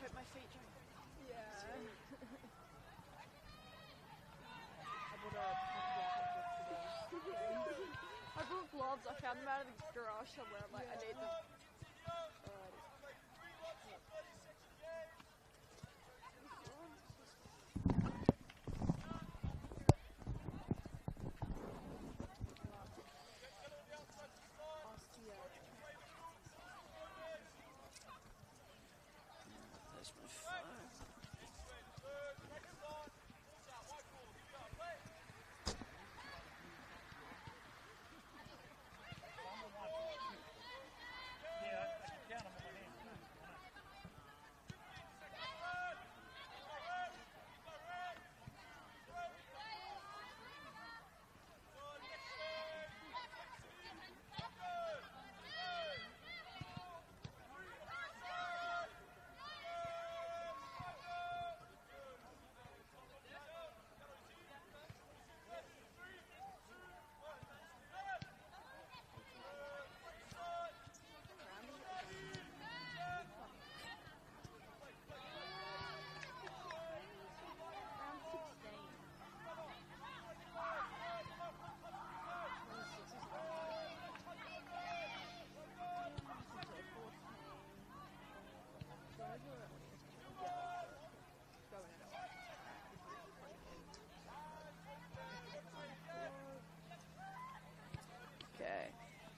hope my feet don't. Yeah. I bought a I brought gloves. I found them out of the garage somewhere. I'm like, I need them. Alrighty. There's my phone.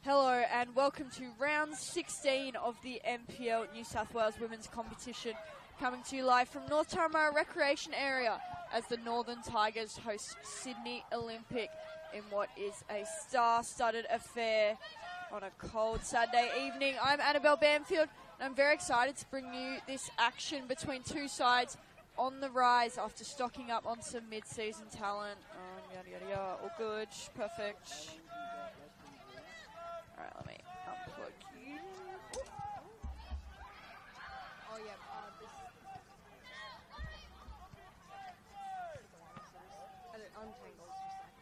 Hello and welcome to round 16 of the NPL New South Wales Women's Competition, coming to you live from North Turramurra Recreation Area as the Northern Tigers host Sydney Olympic in what is a star-studded affair on a cold Saturday evening. I'm Annabelle Bamfield and I'm very excited to bring you this action between two sides on the rise after stocking up on some mid-season talent. Yada yada yada, all good, perfect. Alright, let me unplug you. Oh yeah, this. And it untangles just like.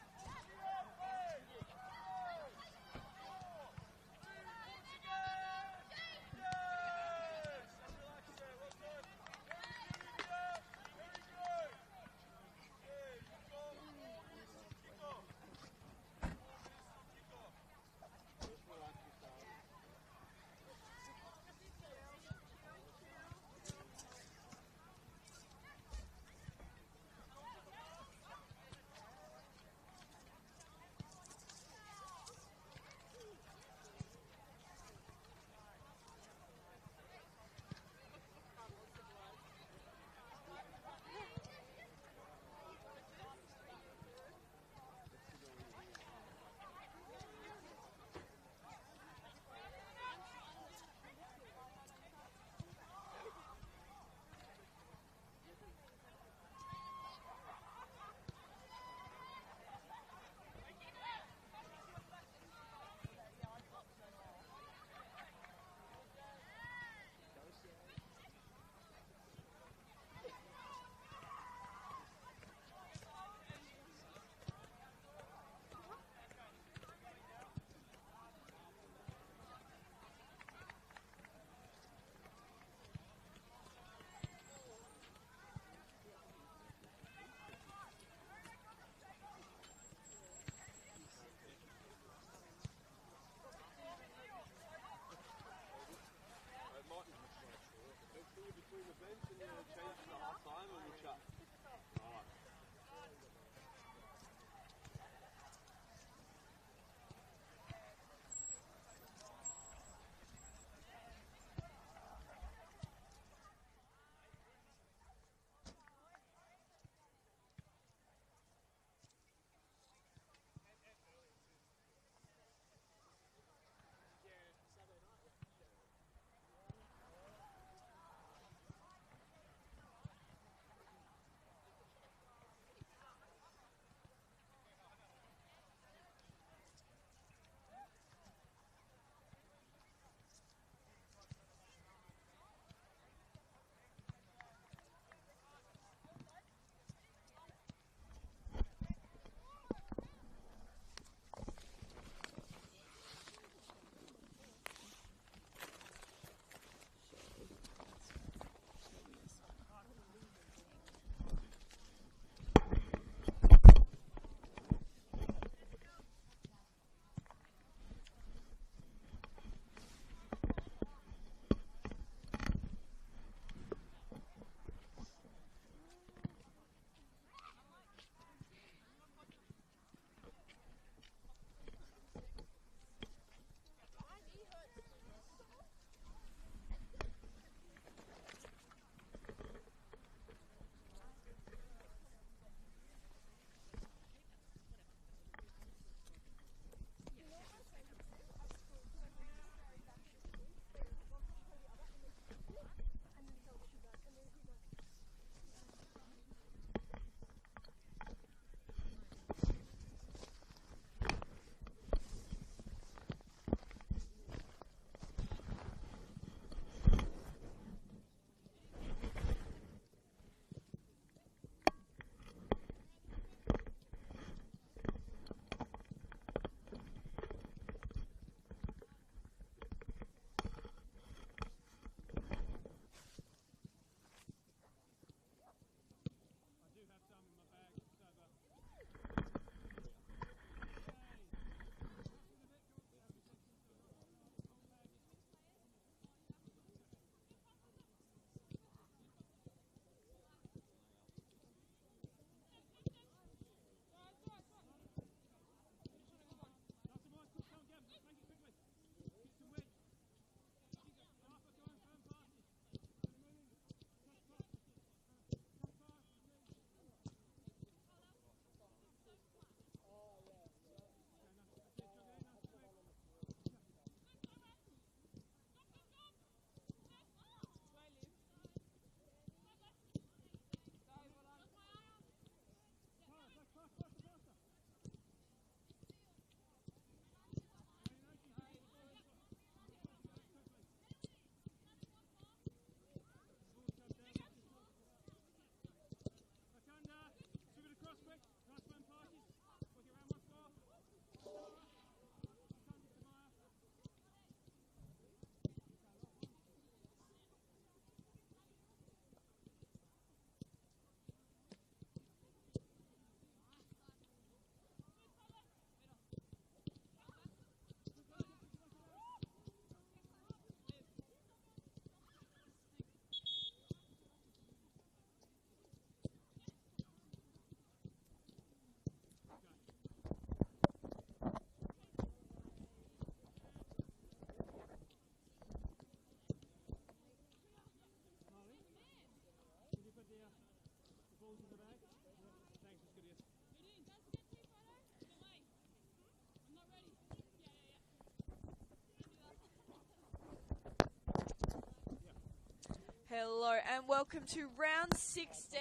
and welcome to round 16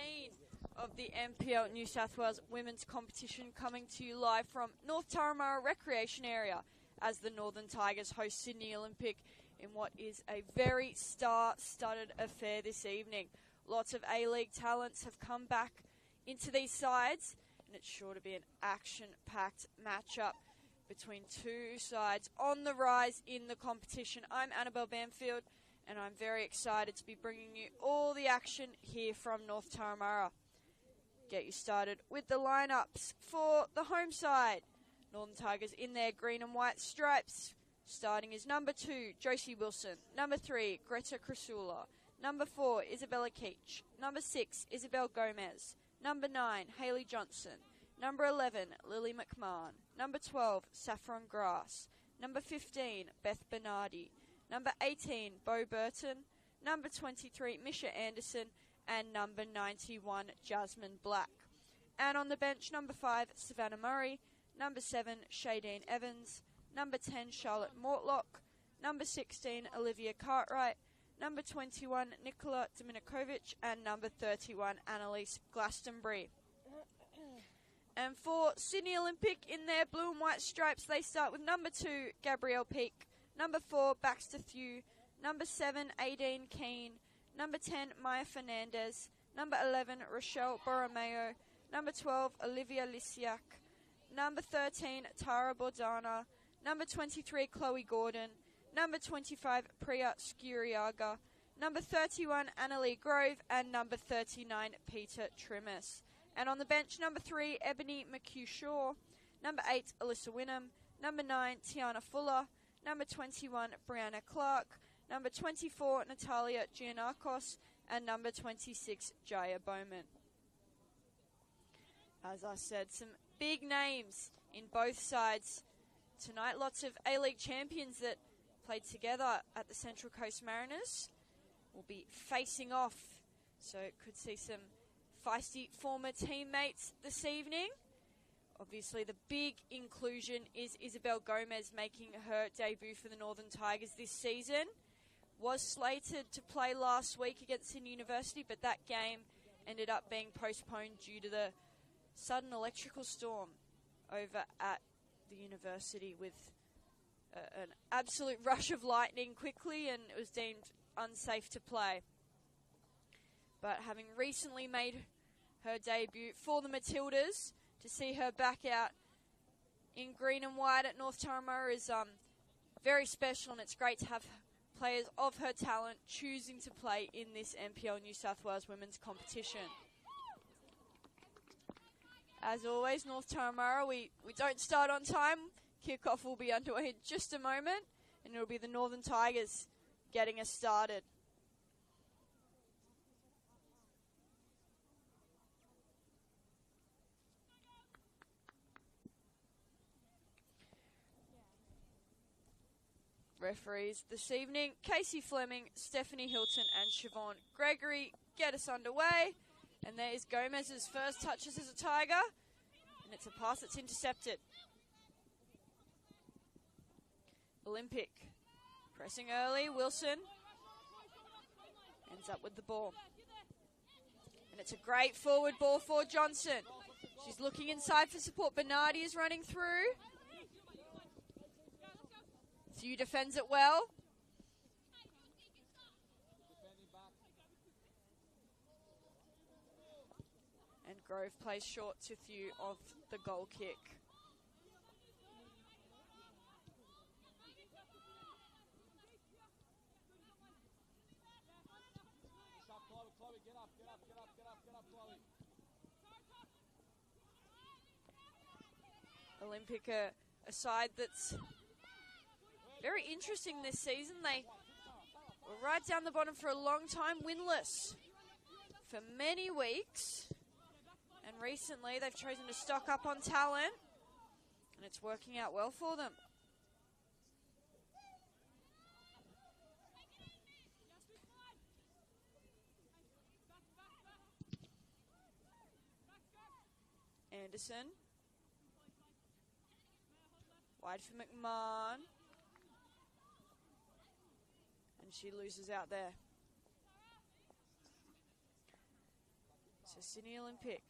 of the NPL New South Wales Women's Competition, coming to you live from North Turramurra Recreation Area as the Northern Tigers host Sydney Olympic in what is a very star-studded affair this evening. Lots of A-League talents have come back into these sides, and it's sure to be an action-packed matchup between two sides on the rise in the competition. I'm Annabelle Bamfield, and I'm very excited to be bringing you all the action here from North Turramurra. Get you started with the lineups for the home side. Northern Tigers in their green and white stripes. Starting is number 2, Josie Wilson. Number 3, Greta Crisula. Number 4, Isabella Keach. Number 6, Isabel Gomez. Number 9, Hayley Johnson. Number 11, Lily McMahon. Number 12, Saffron Grass. Number 15, Beth Bernardi. Number 18, Bo Burton. Number 23, Misha Anderson. And number 91, Jasmine Black. And on the bench, number 5, Savannah Murray. Number 7, Shadeen Evans. Number 10, Charlotte Mortlock. Number 16, Olivia Cartwright. Number 21, Nicola Dominikovic. And number 31, Annalise Glastonbury. And for Sydney Olympic, in their blue and white stripes, they start with number 2, Gabrielle Peak. Number 4, Baxter Thew. Number 7, Aideen Keane. Number 10, Maya Fernandez. Number 11, Rochelle Borromeo. Number 12, Olivia Lisiak. Number 13, Tara Bordana. Number 23, Chloe Gordon. Number 25, Priya Skuriaga. Number 31, Annalie Grove. And number 39, Peter Trimmis. And on the bench, number 3, Ebony McHugh-Shaw. Number 8, Alyssa Wynnum. Number 9, Tiana Fuller. Number 21, Brianna Clark. Number 24, Natalia Giannakos. And number 26, Jaya Bowman. As I said, some big names in both sides tonight. Lots of A-League champions that played together at the Central Coast Mariners will be facing off. So could see some feisty former teammates this evening. Obviously, the big inclusion is Isabel Gomez making her debut for the Northern Tigers this season. Was slated to play last week against Sydney University, but that game ended up being postponed due to the sudden electrical storm over at the university with an absolute rush of lightning quickly, and it was deemed unsafe to play. But having recently made her debut for the Matildas, to see her back out in green and white at North Turramurra is very special, and it's great to have players of her talent choosing to play in this NPL New South Wales Women's Competition. As always, North Turramurra, we don't start on time. Kickoff will be underway in just a moment, and it'll be the Northern Tigers getting us started. Referees this evening, Casey Fleming, Stephanie Hilton and Siobhan Gregory get us underway. And there's Gomez's first touches as a Tiger. And it's a pass that's intercepted. Olympic pressing early. Wilson ends up with the ball. And it's a great forward ball for Johnson. She's looking inside for support. Bernardi is running through. Thew defends it well. And Grove plays short to Thew of the goal kick. Olympic, a side that's very interesting this season. They were right down the bottom for a long time, winless for many weeks. And recently they've chosen to stock up on talent, and it's working out well for them. Anderson. Wide for McMahon. And she loses out there. So Sydney Olympic,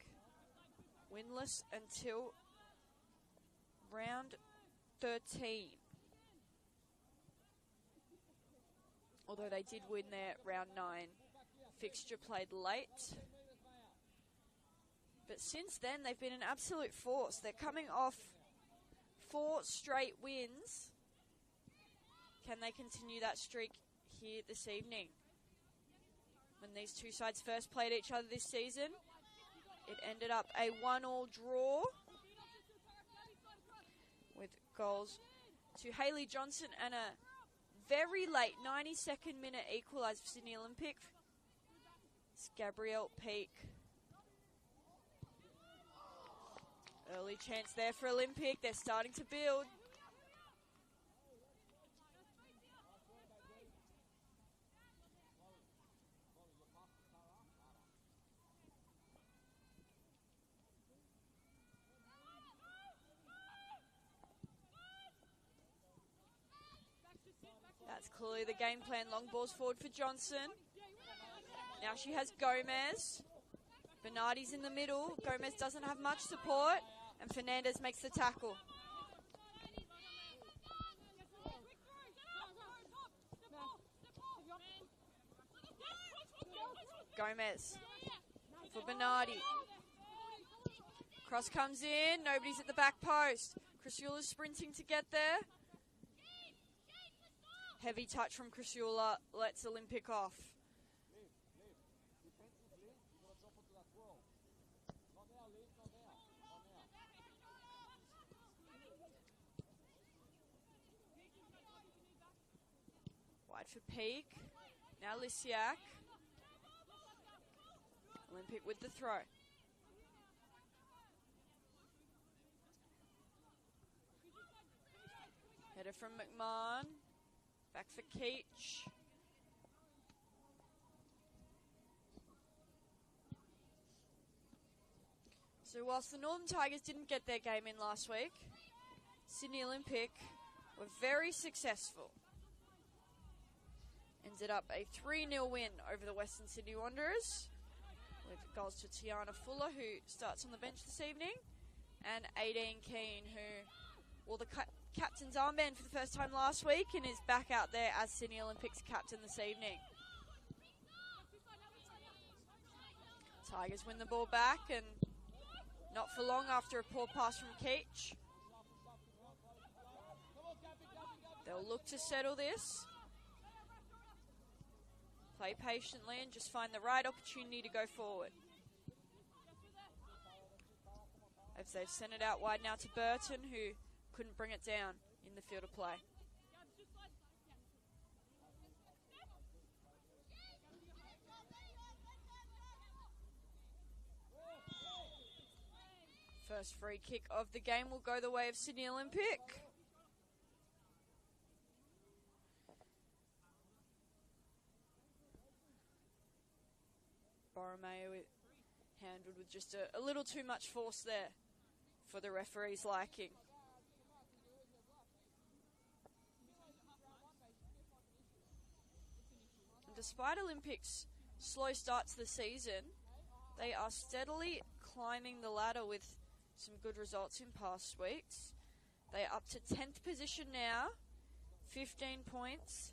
winless until round 13. Although they did win their round 9 fixture played late. But since then, they've been an absolute force. They're coming off 4 straight wins. Can they continue that streak here this evening? When these two sides first played each other this season, it ended up a 1-1 draw with goals to Hayley Johnson and a very late 92nd minute equaliser for Sydney Olympic. It's Gabrielle Peak. Early chance there for Olympic. They're starting to build. That's clearly the game plan. Long balls forward for Johnson. Now she has Gomez. Bernardi's in the middle. Gomez doesn't have much support. And Fernandez makes the tackle. Gomez for Bernardi. Cross comes in. Nobody's at the back post. Crisula's sprinting to get there. Heavy touch from Crisula lets Olympic off. Wide for Peak. Now Lisiak. Olympic with the throw. Header from McMahon. Back for Keach. So whilst the Northern Tigers didn't get their game in last week, Sydney Olympic were very successful. Ended up a 3-0 win over the Western Sydney Wanderers, with goals to Tiana Fuller, who starts on the bench this evening, and Aideen Keane, who wore the captain's armband for the first time last week and is back out there as Sydney Olympics captain this evening. Tigers win the ball back, and not for long after a poor pass from Keach. They'll look to settle this. Play patiently and just find the right opportunity to go forward. As they've sent it out wide now to Burton, who couldn't bring it down in the field of play. First free kick of the game will go the way of Sydney Olympic. Borromeo handled with just a little too much force there for the referee's liking. And despite Olympics' slow start to the season, they are steadily climbing the ladder with some good results in past weeks. They are up to 10th position now, 15 points.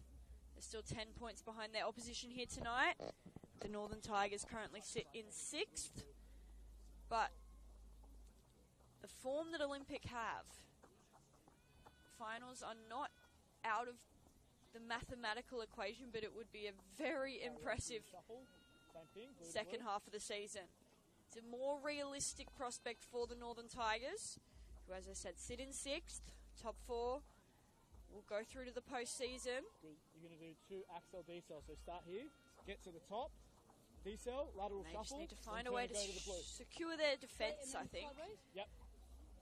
They're still 10 points behind their opposition here tonight. The Northern Tigers currently sit in 6th, but the form that Olympic have, finals are not out of the mathematical equation, but it would be a very impressive second half of the season. It's a more realistic prospect for the Northern Tigers, who, as I said, sit in 6th. Top 4 will go through to the postseason. You're going to do 2 axel decel, so start here, get to the top, decel, lateral They shuffle. just need to find a way to secure their defence, I think. Yep.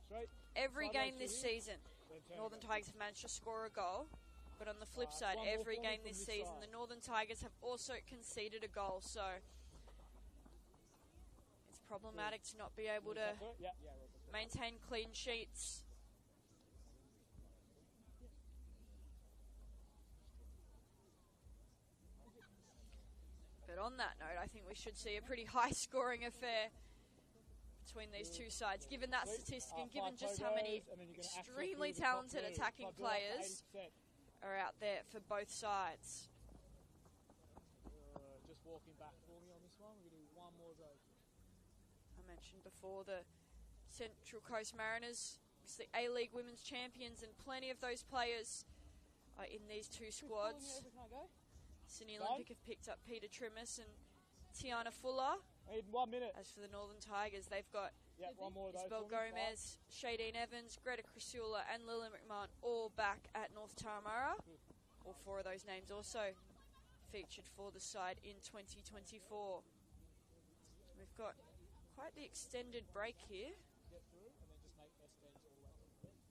Straight. Every Sideways game this to here. season, Then turn Northern again. Tigers have managed to score a goal. But on the flip side, one more every for me game from this this season, side. the Northern Tigers have also conceded a goal. So it's problematic to not be able to Yeah. maintain clean sheets. But on that note, I think we should see a pretty high-scoring affair between these two sides, given that statistic and given just how many extremely talented attacking players are out there for both sides. Just walking back for me on this one. We're going to do one more rotation. I mentioned before the Central Coast Mariners, the A-League Women's Champions, and plenty of those players are in these two squads. Sydney Olympic have picked up Peter Trimmis and Tiana Fuller. In 1 minute. As for the Northern Tigers, they've got one more Isabel Gomez, Shadeen Evans, Greta Crisula and Lily McMahon all back at North Taramara. All four of those names also featured for the side in 2024. We've got quite the extended break here. Get through and then just make S10s all the way through.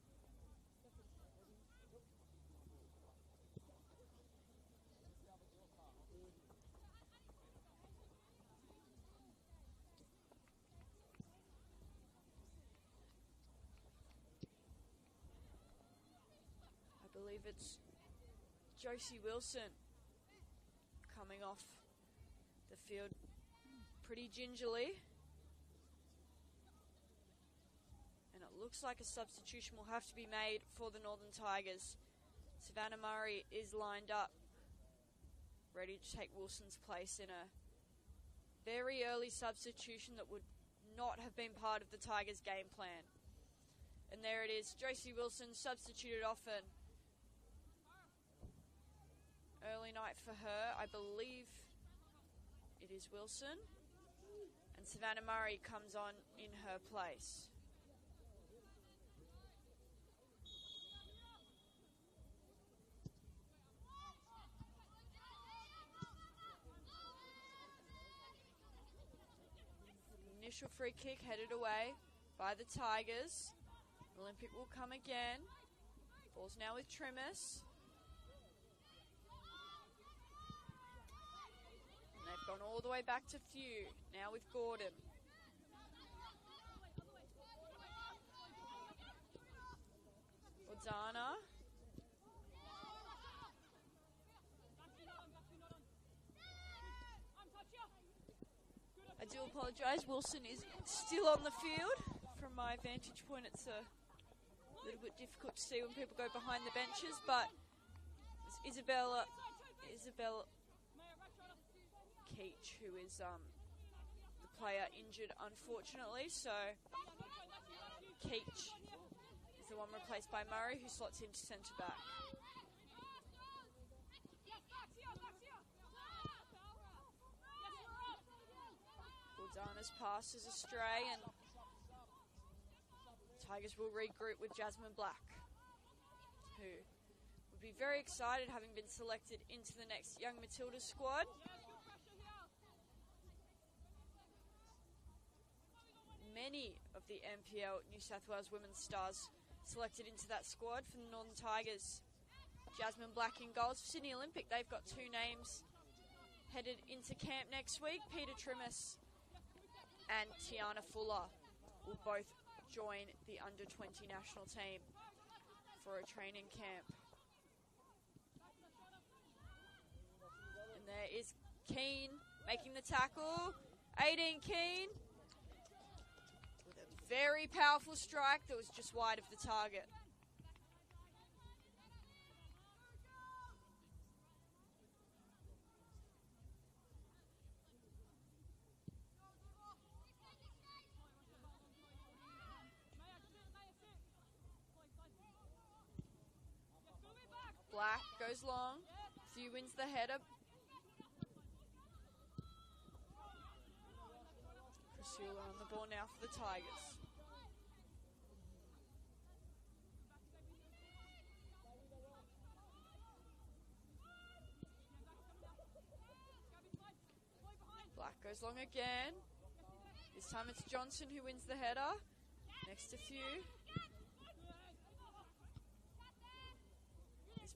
I believe it's Josie Wilson coming off the field pretty gingerly. And it looks like a substitution will have to be made for the Northern Tigers. Savannah Murray is lined up, ready to take Wilson's place in a very early substitution that would not have been part of the Tigers' game plan. And there it is, Josie Wilson substituted off, an early night for her. I believe it is Wilson. And Savannah Murray comes on in her place. Initial free kick headed away by the Tigers. Olympic will come again. Ball's now with Trimmis. And they've gone all the way back to Few. Now with Gordon. Odana. I do apologise, Wilson is still on the field. From my vantage point, it's a little bit difficult to see when people go behind the benches, but it's Isabel Keach, who is the player injured, unfortunately, so Keach is the one replaced by Murray, who slots into centre back. Gordana's pass is astray, and Tigers will regroup with Jasmine Black, who would be very excited having been selected into the next Young Matildas squad. Many of the NPL New South Wales women's stars selected into that squad from the Northern Tigers. Jasmine Black in goals for Sydney Olympic. They've got two names headed into camp next week. Peter Trimmis and Tiana Fuller will both join the under-20 national team for a training camp. And there is Keane making the tackle. 18 Keane with a very powerful strike that was just wide of the target. Black goes long. Few wins the header. Crisula on the ball now for the Tigers. Black goes long again. This time it's Johnson who wins the header. Next to Few.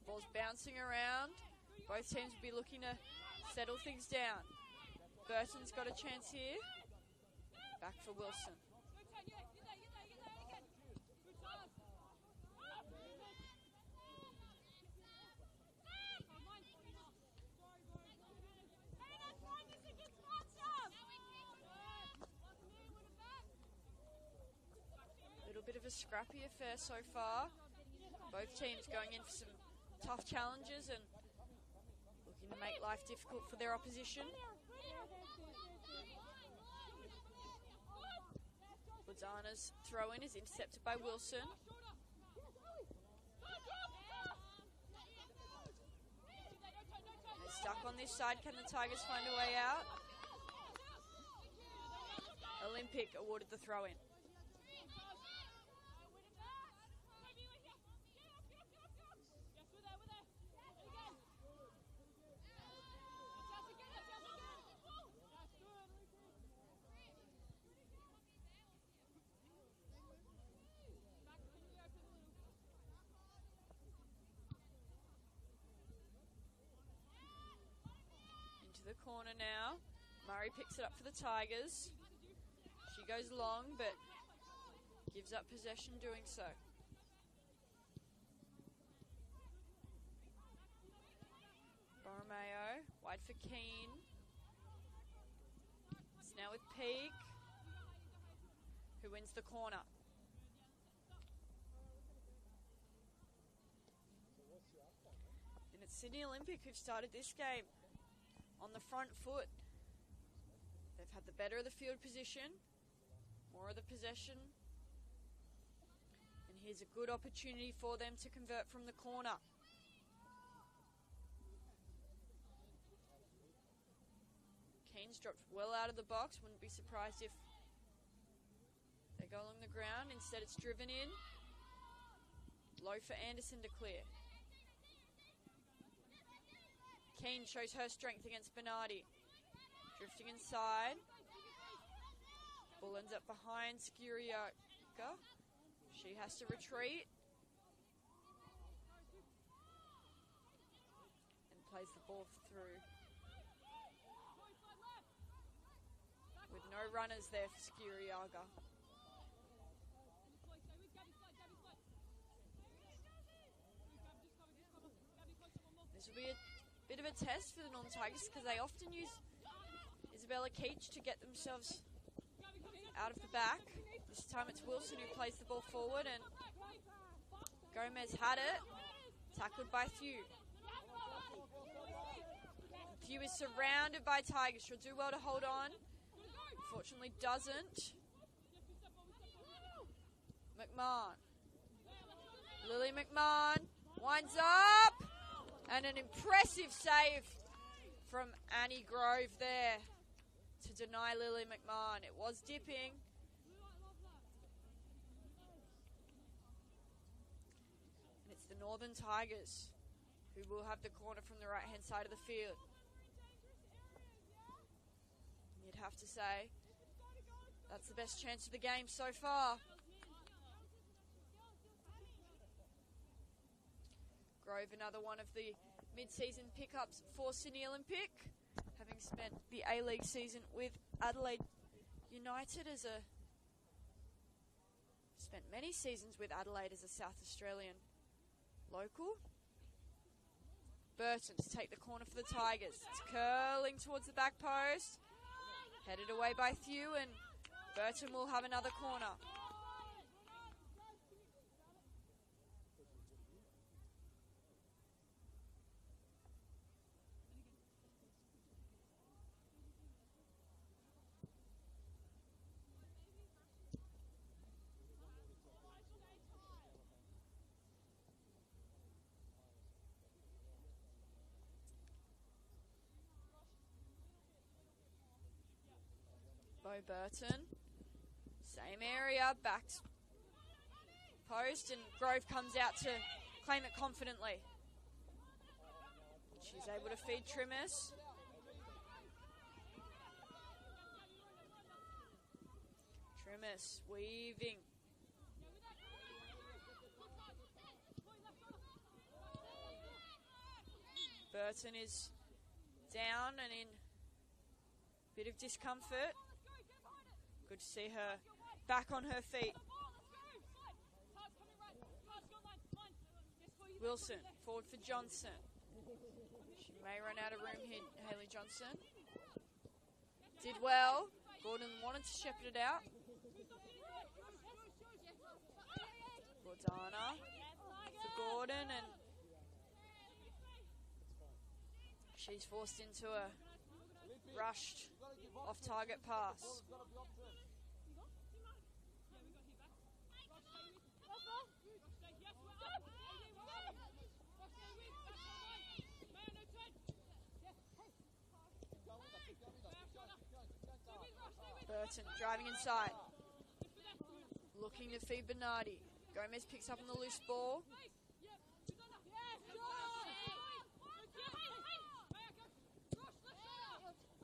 Ball's bouncing around. Both teams will be looking to settle things down. Burton's got a chance here. Back for Wilson. of a scrappy affair so far. Both teams going in for some tough challenges and looking to make life difficult for their opposition. Lozana's throw-in is intercepted by Wilson. They're stuck on this side. Can the Tigers find a way out? Olympic awarded the throw-in. Into the corner now. Murray picks it up for the Tigers. She goes long, but gives up possession doing so. Borromeo, wide for Keane. It's now with Peak, who wins the corner. And it's Sydney Olympic who've started this game on the front foot. They've had the better of the field position, more of the possession. And here's a good opportunity for them to convert from the corner. Keane's dropped well out of the box. Wouldn't be surprised if they go along the ground. Instead it's driven in. Low for Anderson to clear. Keane shows her strength against Bernardi. Drifting inside. Ball ends up behind Skiriaka. She has to retreat. And plays the ball through. With no runners there for Skiriaka. This will be a bit of a test for the Northern Tigers because they often use Isabella Keach to get themselves out of the back. This time it's Wilson who plays the ball forward and Gomez had it. Tackled by Thew. Thew is surrounded by Tigers. She'll do well to hold on. Unfortunately doesn't. McMahon. Lily McMahon winds up. And an impressive save from Annie Grove there to deny Lily McMahon. It was dipping. And it's the Northern Tigers who will have the corner from the right-hand side of the field. You'd have to say that's the best chance of the game so far. Grove, another one of the mid-season pickups for Sydney Olympic, having spent the A-League season with Adelaide United spent many seasons with Adelaide as a South Australian local. Burton to take the corner for the Tigers. It's curling towards the back post. Headed away by Thew, and Burton will have another corner. Burton, same area, back post, and Grove comes out to claim it confidently. She's able to feed Trimis. Trimis weaving. Burton is down and in a bit of discomfort. Good to see her back on her feet. Wilson, forward for Johnson. She may run out of room here, Hayley Johnson. Did well. Gordon wanted to shepherd it out. Gordana for Gordon, and she's forced into a rushed off-target pass. Burton driving inside, looking to feed Bernardi. Gomez picks up on the loose ball.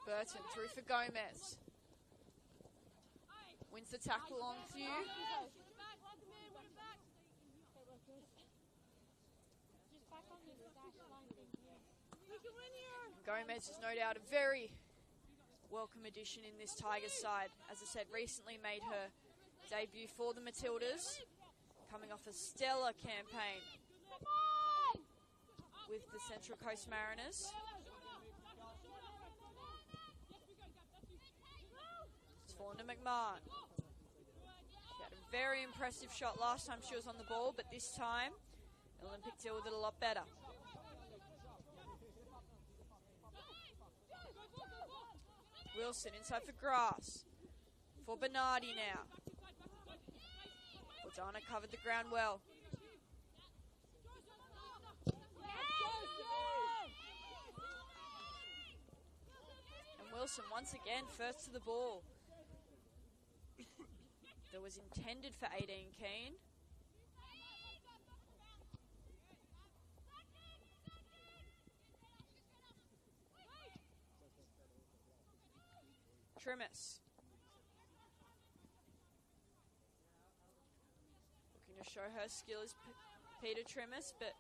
Burton through for Gomez. Wins the tackle on Few. Gomez is no doubt a very welcome addition in this Tigers side. As I said, recently made her debut for the Matildas, coming off a stellar campaign with the Central Coast Mariners. It's Fauna McMahon. She had a very impressive shot last time she was on the ball, but this time Olympic deal with it a lot better. Wilson inside for Grass. For Bernardi now. Gordana covered the ground well. And Wilson once again first to the ball. That was intended for 18 Keane. Trimis. Looking to show her skill is Peter Trimis, but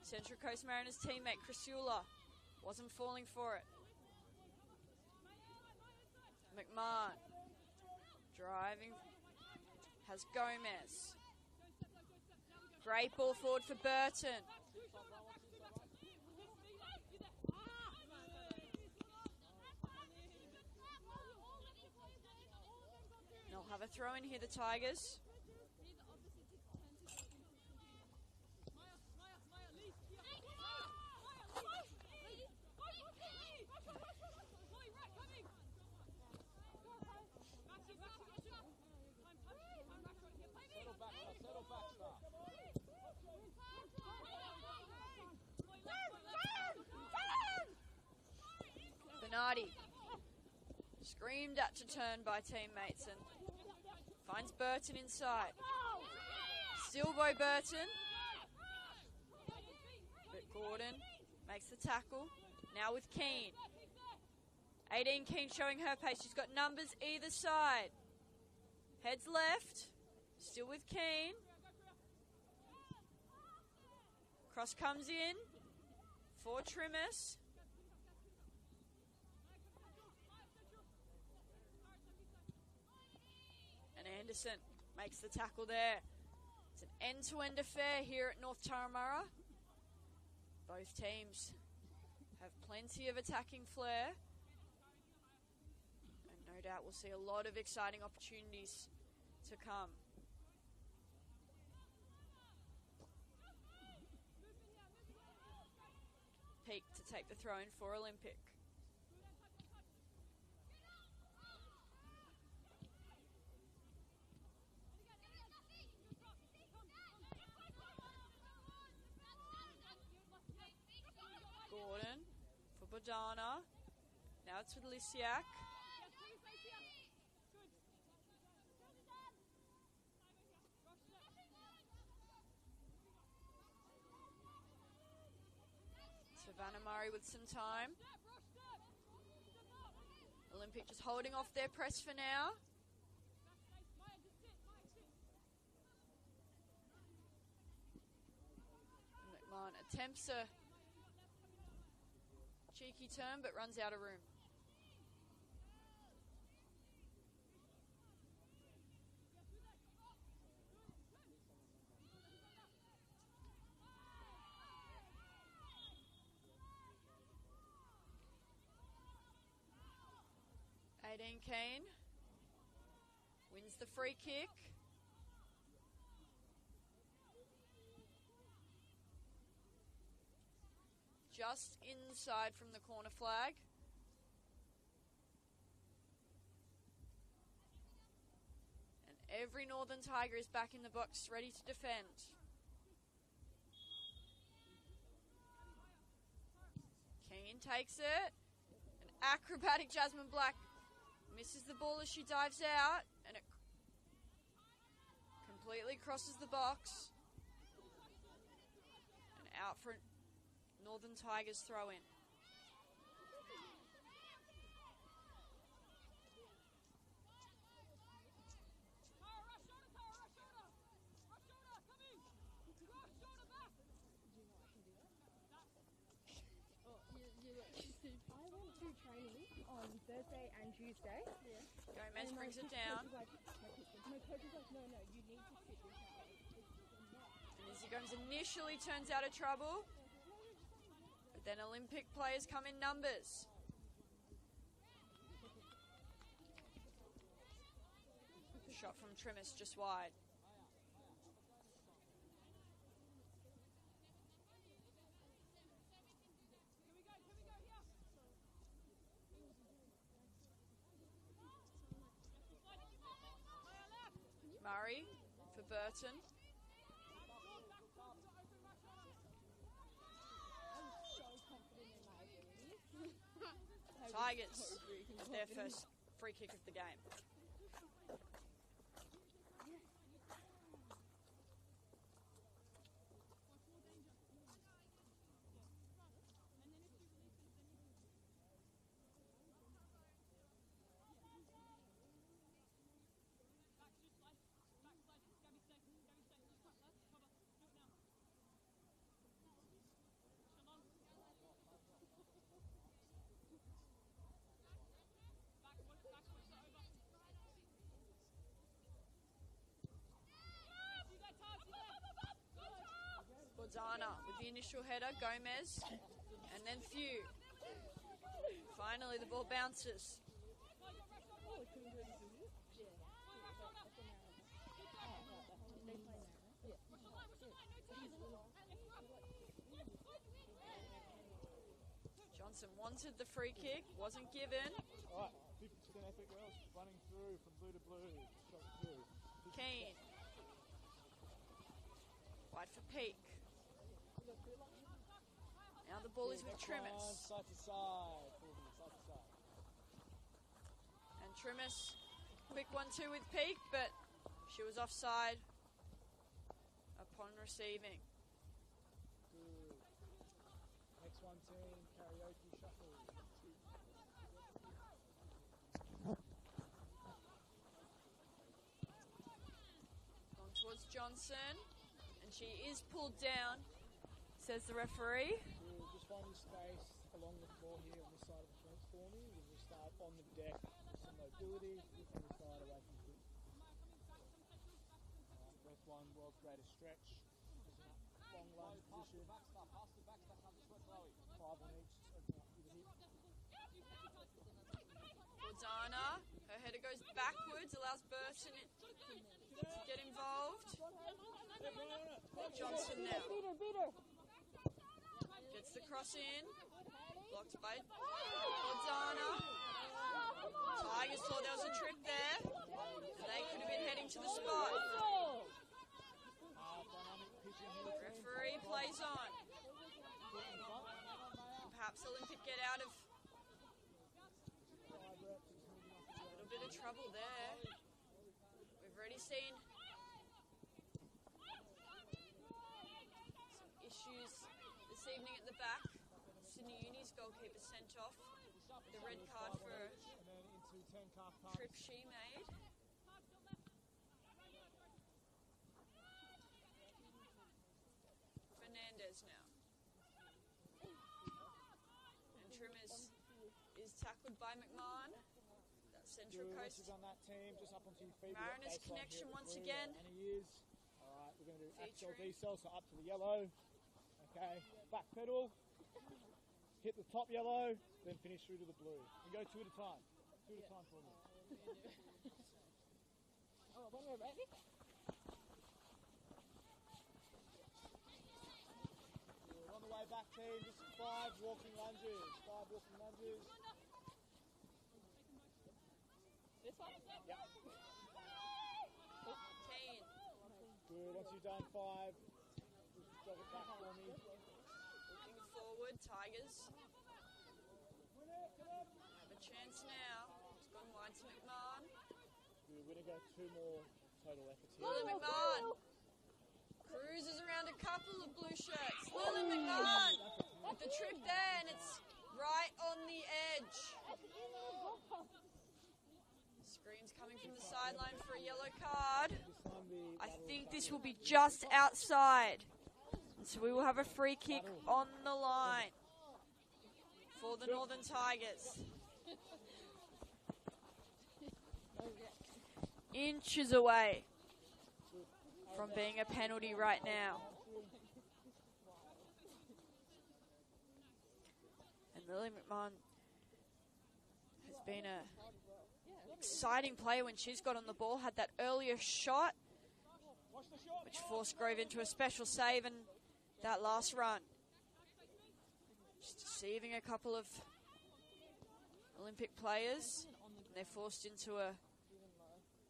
Central Coast Mariners teammate Crisula wasn't falling for it. McMahon driving, has Gomez. Great ball forward for Burton. They'll have a throw in here, the Tigers. Bernardi screamed at to turn by teammates and finds Burton inside. Still by Burton. But Gordon makes the tackle. Now with Keane. 18 Keane showing her pace. She's got numbers either side. Heads left. Still with Keane. Cross comes in for Trimis. And Anderson makes the tackle there. It's an end-to-end affair here at North Turramurra. Both teams have plenty of attacking flair. And no doubt we'll see a lot of exciting opportunities to come. Peak to take the throw in for Olympic. Gordon for Bodana. Now it's with Lisiak. Savannah Murray with some time. Olympic just holding off their press for now. McMahon attempts a cheeky turn but runs out of room. Keane Wins the free kick. Just inside from the corner flag. And every Northern Tiger is back in the box, ready to defend. Keane takes it. An acrobatic Jasmine Black misses the ball as she dives out, and it completely crosses the box. And out for Northern Tigers throw in. I went to training on Thursday and Tuesday. Gomez And brings my it down. My coach was like, no, you need to sit this out. And Izzy Gomes initially turns out of trouble. But then Olympic players come in numbers. Shot from Trimis just wide. Murray for Burton. Tigers, their first free kick of the game. Bordana with the initial header, Gomez, and then Few. Finally, the ball bounces. Johnson wanted the free kick, wasn't given. All right, 50% Epic Wells running through from blue to blue. Shot through. Keane. Wide for Peak. Now the ball is with Trimis. Side to side. Side to side. And Trimis, quick 1-2 with Peak, but she was offside upon receiving. Good. Next one, team. Karaoke shuffle. Gone towards Johnson, and she is pulled down, says the referee. Good. Just find your space along the floor here on this side of the fence for me. We'll just start on the deck. Some mobility. Lift on the side away from the breath one, world's greatest stretch. Long lunge position. 5 on each. Open up with the hip. Bordana, her header goes backwards, allows Burton to get involved. Johnson now. Gets the cross in. Blocked by Bordana. Tigers thought there was a trip there. And they could have been heading to the spot. Referee plays on. Perhaps Olympic get out of a little bit of trouble there. We've already seen some issues this evening at the back. Sydney Uni's goalkeeper sent off with a red card for a trip she made. Fernandez now. And Trimmers is tackled by McMahon. That's Central Coast. On that team, just up onto your feet. Mariners connection once again. And he is. Alright, we're going to do Axel D-cell, so up to the yellow. Okay, back pedal. Hit the top yellow, then finish through to the blue. And go 2 at a time. 2 at a time for me. Longer, baby. Good. On the way back, team. Just 5 walking lunges. 5 walking lunges. This one? Yep. 10. Good. Once you've done 5, just jog it back for me. Looking forward, Tigers. Have a chance now. It's gone wide to McMahon. Good. We're going to go 2 more total efforts here. Lily McMahon cruises around a couple of blue shirts. Lily McMahon with the trip there, and it's right on the edge. Screams coming from the sideline for a yellow card. I think this will be just outside. So we will have a free kick on the line for the Northern Tigers. Inches away from being a penalty right now. And Lily McMahon has been a exciting player when she's got on the ball. Had that earlier shot, which forced Grove into a special save, and that last run. Just deceiving a couple of Olympic players. And they're forced into a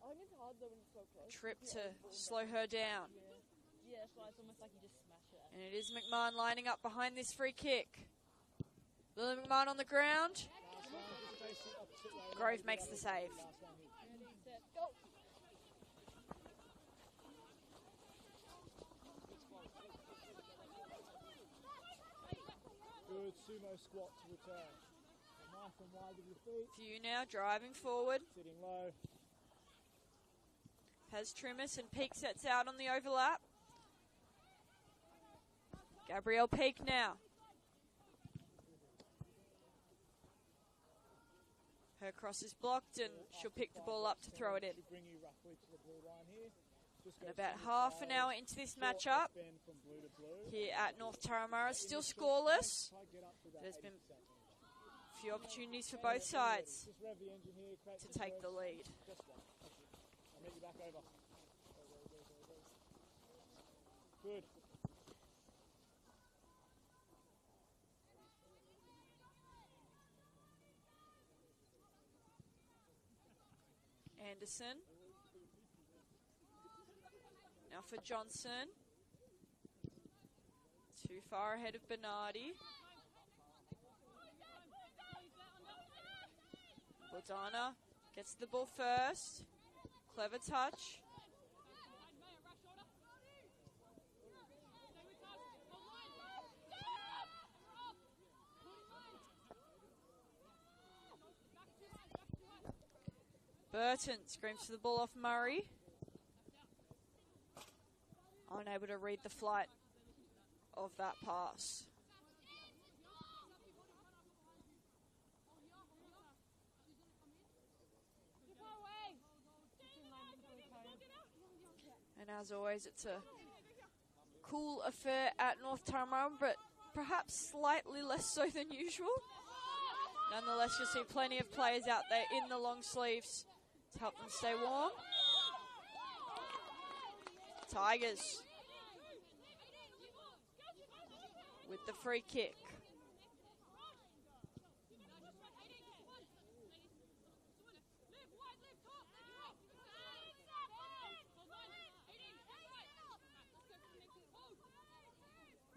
I think it's hard though when it's so close. trip to slow her down. Yeah, that's why it's almost like you just smash it. And it is McMahon lining up behind this free kick. Lily McMahon on the ground. Grove makes the save. Ready, set, go! Good sumo squat to return. Nice and wide with your feet. Few now driving forward. Sitting low. Has Trimis and Peak sets out on the overlap. Gabrielle Peak now. Her cross is blocked and she'll pick the ball up to throw it in. Should bring you roughly to the blue line here. Just And go about single half file, an hour into this short matchup bend from blue to blue. here at North Turramurra, still scoreless. Try to get up to about There's been 80%. a few opportunities for both sides Just rev the engine here, create to some take the burst. lead. Just one. I'll meet you back over. Go. Good. Anderson. Now for Johnson. Too far ahead of Bernardi. Bordana gets the ball first. Clever touch. Burton screams for the ball off Murray. Unable to read the flight of that pass. And as always, it's a cool affair at North Turramurra, but perhaps slightly less so than usual. Nonetheless, you'll see plenty of players out there in the long sleeves to help them stay warm. Tigers with the free kick.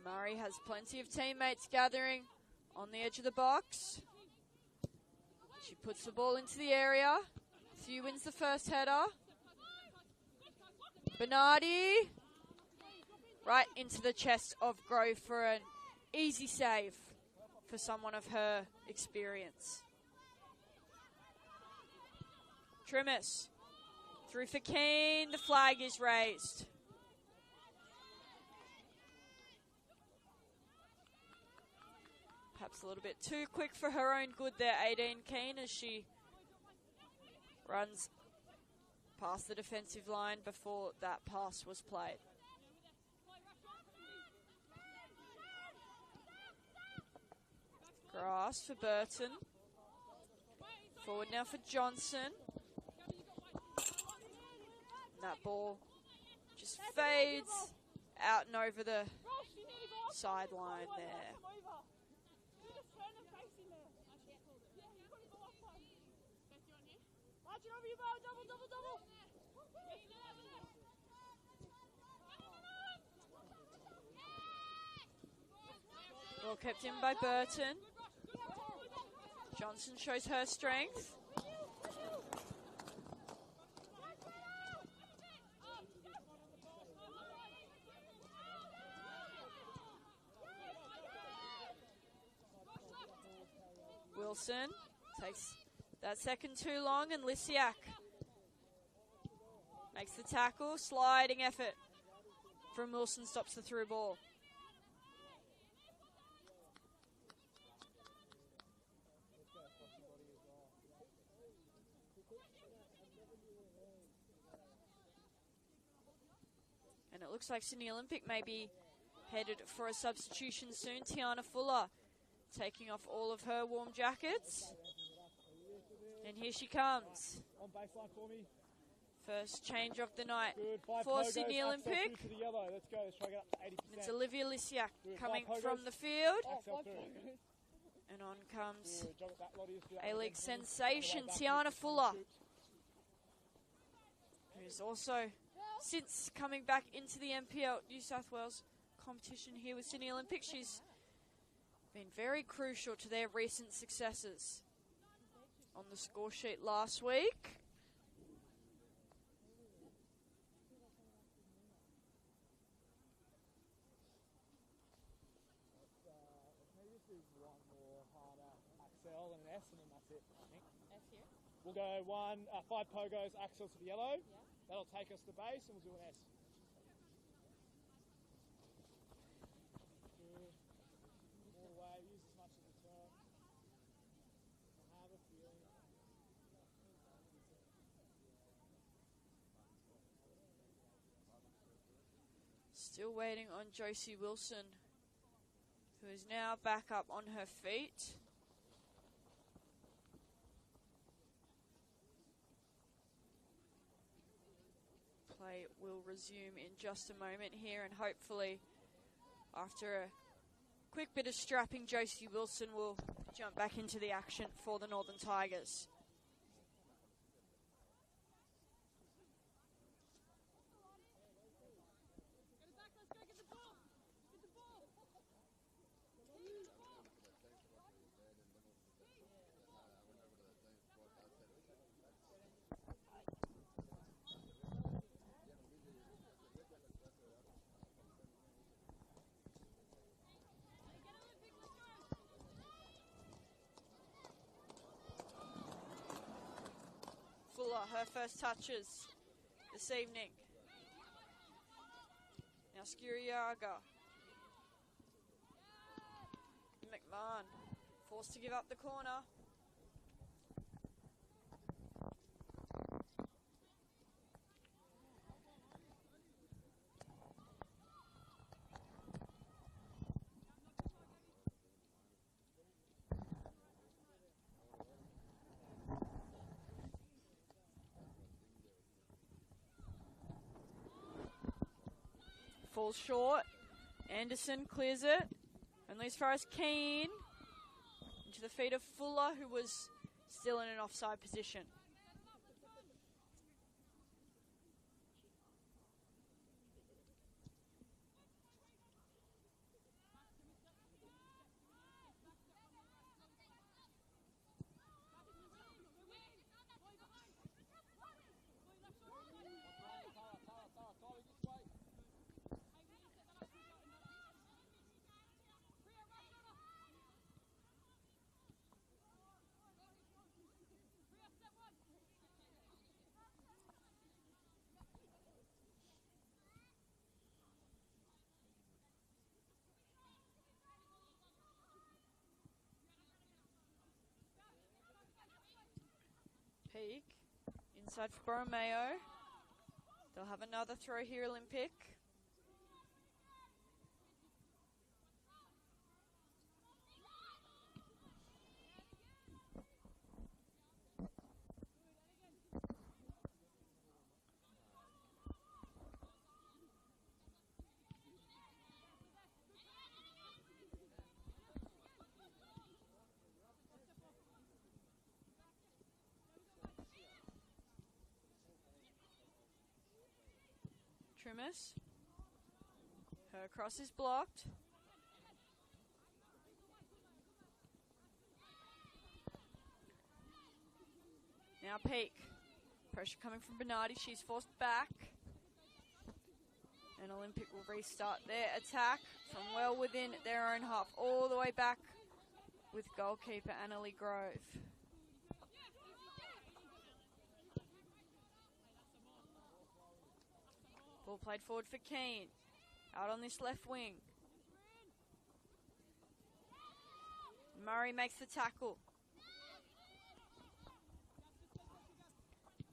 Murray has plenty of teammates gathering on the edge of the box. She puts the ball into the area. Thew wins the first header. Bernardi right into the chest of Grove for an easy save for someone of her experience. Trimis through for Keane. The flag is raised. Perhaps a little bit too quick for her own good there, 18 Keane, as she runs past the defensive line before that pass was played. Grass for Burton. Forward now for Johnson. And that ball just fades out and over the sideline there. Ball kept in by Burton. Johnson shows her strength. Wilson takes that second too long, and Lysiak makes the tackle. Sliding effort from Wilson stops the through ball. And it looks like Sydney Olympic may be headed for a substitution soon. Tiana Fuller taking off all of her warm jackets. And here she comes. On baseline for me. First change of the night Good. 5 for pogos, Sydney Axel Olympic. through to the yellow. Let's go. Let's try to get up to 80%. It's Olivia Lysiak Good. coming 5 from pogos. the field. Axel through. And on comes Good. Job at that, Lottie. Let's do that A-League again. sensation Back, Tiana Fuller, scoops. who's also since coming back into the NPL New South Wales competition here with Sydney Olympic. She's been very crucial to their recent successes on the score sheet last week. Maybe just do one more harder Axel and an S, and then that's it, I think. We'll go 5 pogos, Axel to the yellow. That'll take us to base, and we'll do an S. Good. All the way, use as much as you can. I have a feeling. Still waiting on Josie Wilson, who is now back up on her feet. Play will resume in just a moment here, and hopefully after a quick bit of strapping, Josie Wilson will jump back into the action for the Northern Tigers. Fuller, her first touches this evening. Now Skiriaga. McMahon forced to give up the corner. Falls short. Anderson clears it. Only as far as Keane. Into the feet of Fuller, who was still in an offside position. Peak. Inside for Borromeo. They'll have another throw here, Olympic. Trumas. Her cross is blocked. Now Peak. Pressure coming from Bernardi. She's forced back. And Olympic will restart their attack from well within their own half, all the way back with goalkeeper Annalie Grove. Ball played forward for Keane. Out on this left wing. Murray makes the tackle.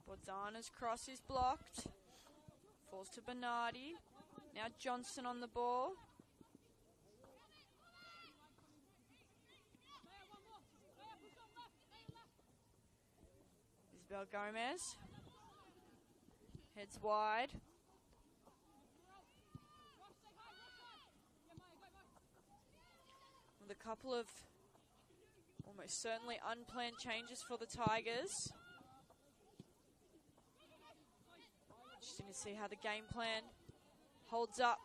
Bodzana's cross is blocked. Falls to Bernardi. Now Johnson on the ball. Isabel Gomez. Heads wide. With a couple of almost certainly unplanned changes for the Tigers. Interesting to see how the game plan holds up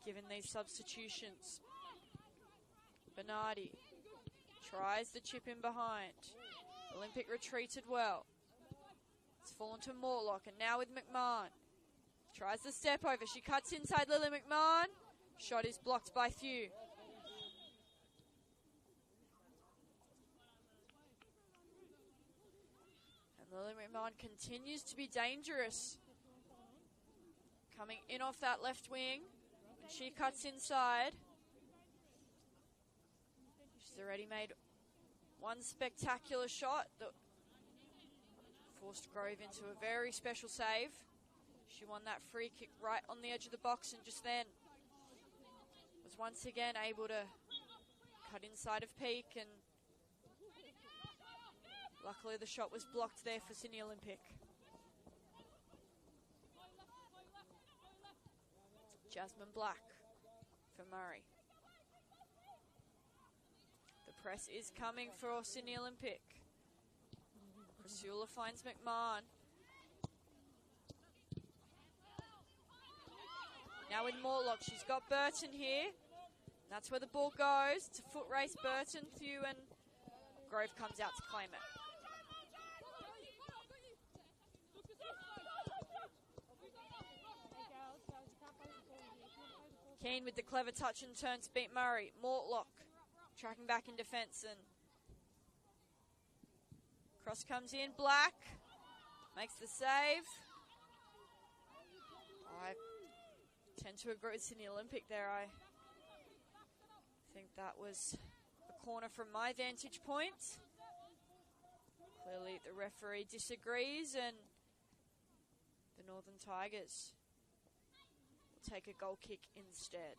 given these substitutions. Bernardi tries the chip in behind. Olympic retreated well. It's fallen to Mortlock, and now with McMahon. Tries the step over. She cuts inside Lily McMahon. Shot is blocked by Thew. And Lily McMahon continues to be dangerous. Coming in off that left wing. When she cuts inside. She's already made one spectacular shot that forced Grove into a very special save. She won that free kick right on the edge of the box and just then was once again able to cut inside of Peak, and luckily the shot was blocked there for Sydney Olympic. Jasmine Black for Murray. The press is coming for Sydney Olympic. Crisula finds McMahon. Now with Mortlock, she's got Burton here. That's where the ball goes. It's a foot race, Burton, Thew, and Grove comes out to claim it. Keane with the clever touch and turn to beat Murray. Mortlock tracking back in defence, and cross comes in. Black makes the save. I tend to agree with Sydney Olympic there. I think that was a corner from my vantage point. Clearly the referee disagrees, and the Northern Tigers will take a goal kick instead.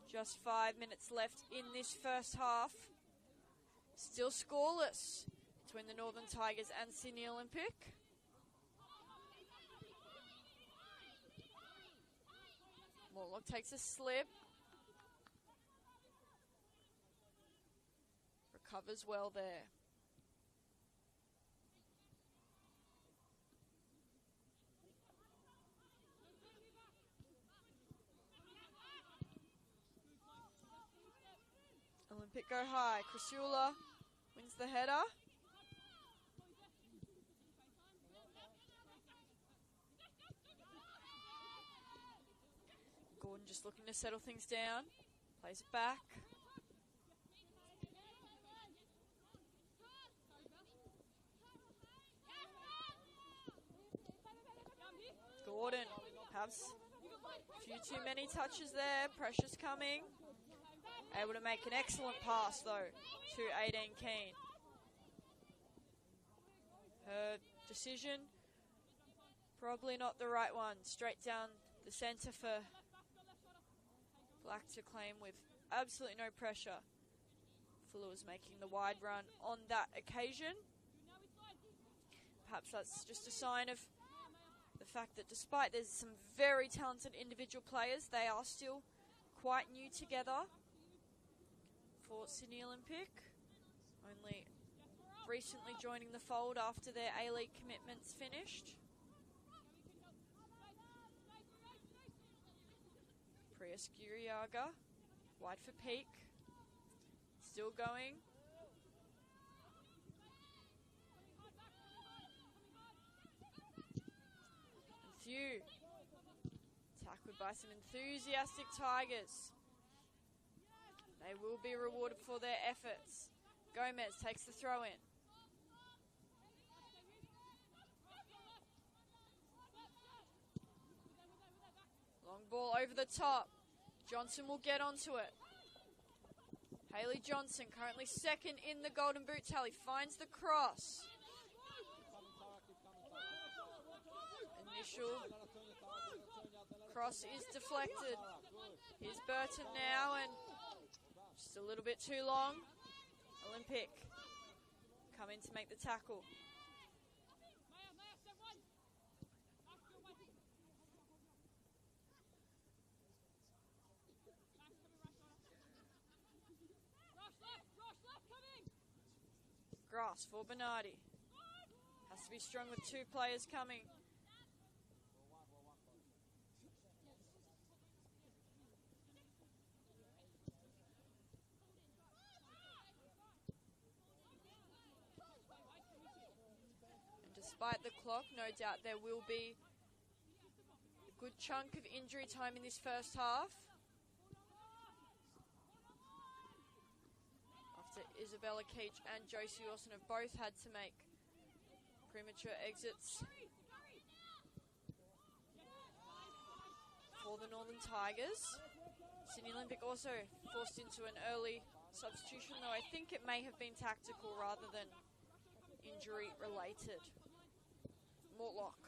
Just 5 minutes left in this first half. Still scoreless between the Northern Tigers and Sydney Olympic. Mortlock takes a slip. Recovers well there. Olympic go high. Crisula wins the header. Gordon just looking to settle things down. Plays it back. Gordon has a few too many touches there. Pressure's coming. Able to make an excellent pass though to 18 Keane. Her decision, probably not the right one. Straight down the centre for Black to claim with absolutely no pressure. Fuller was making the wide run on that occasion. Perhaps that's just a sign of the fact that despite there's some very talented individual players, they are still quite new together for Sydney Olympic. Only recently joining the fold after their A-League commitments finished. Eskiriaga, wide for Peak. Still going. Few. Tackled by some enthusiastic Tigers. They will be rewarded for their efforts. Gomez takes the throw in. Long ball over the top. Johnson will get onto it. Hayley Johnson, currently second in the Golden Boot tally, finds the cross. Initial cross is deflected. Here's Burton now, and just a little bit too long. Olympic come in to make the tackle. Grass for Bernardi. Has to be strong with two players coming. And despite the clock, no doubt there will be a good chunk of injury time in this first half. Isabella Keach and Josie Wilson have both had to make premature exits for the Northern Tigers. Sydney Olympic also forced into an early substitution, though I think it may have been tactical rather than injury related. Mortlock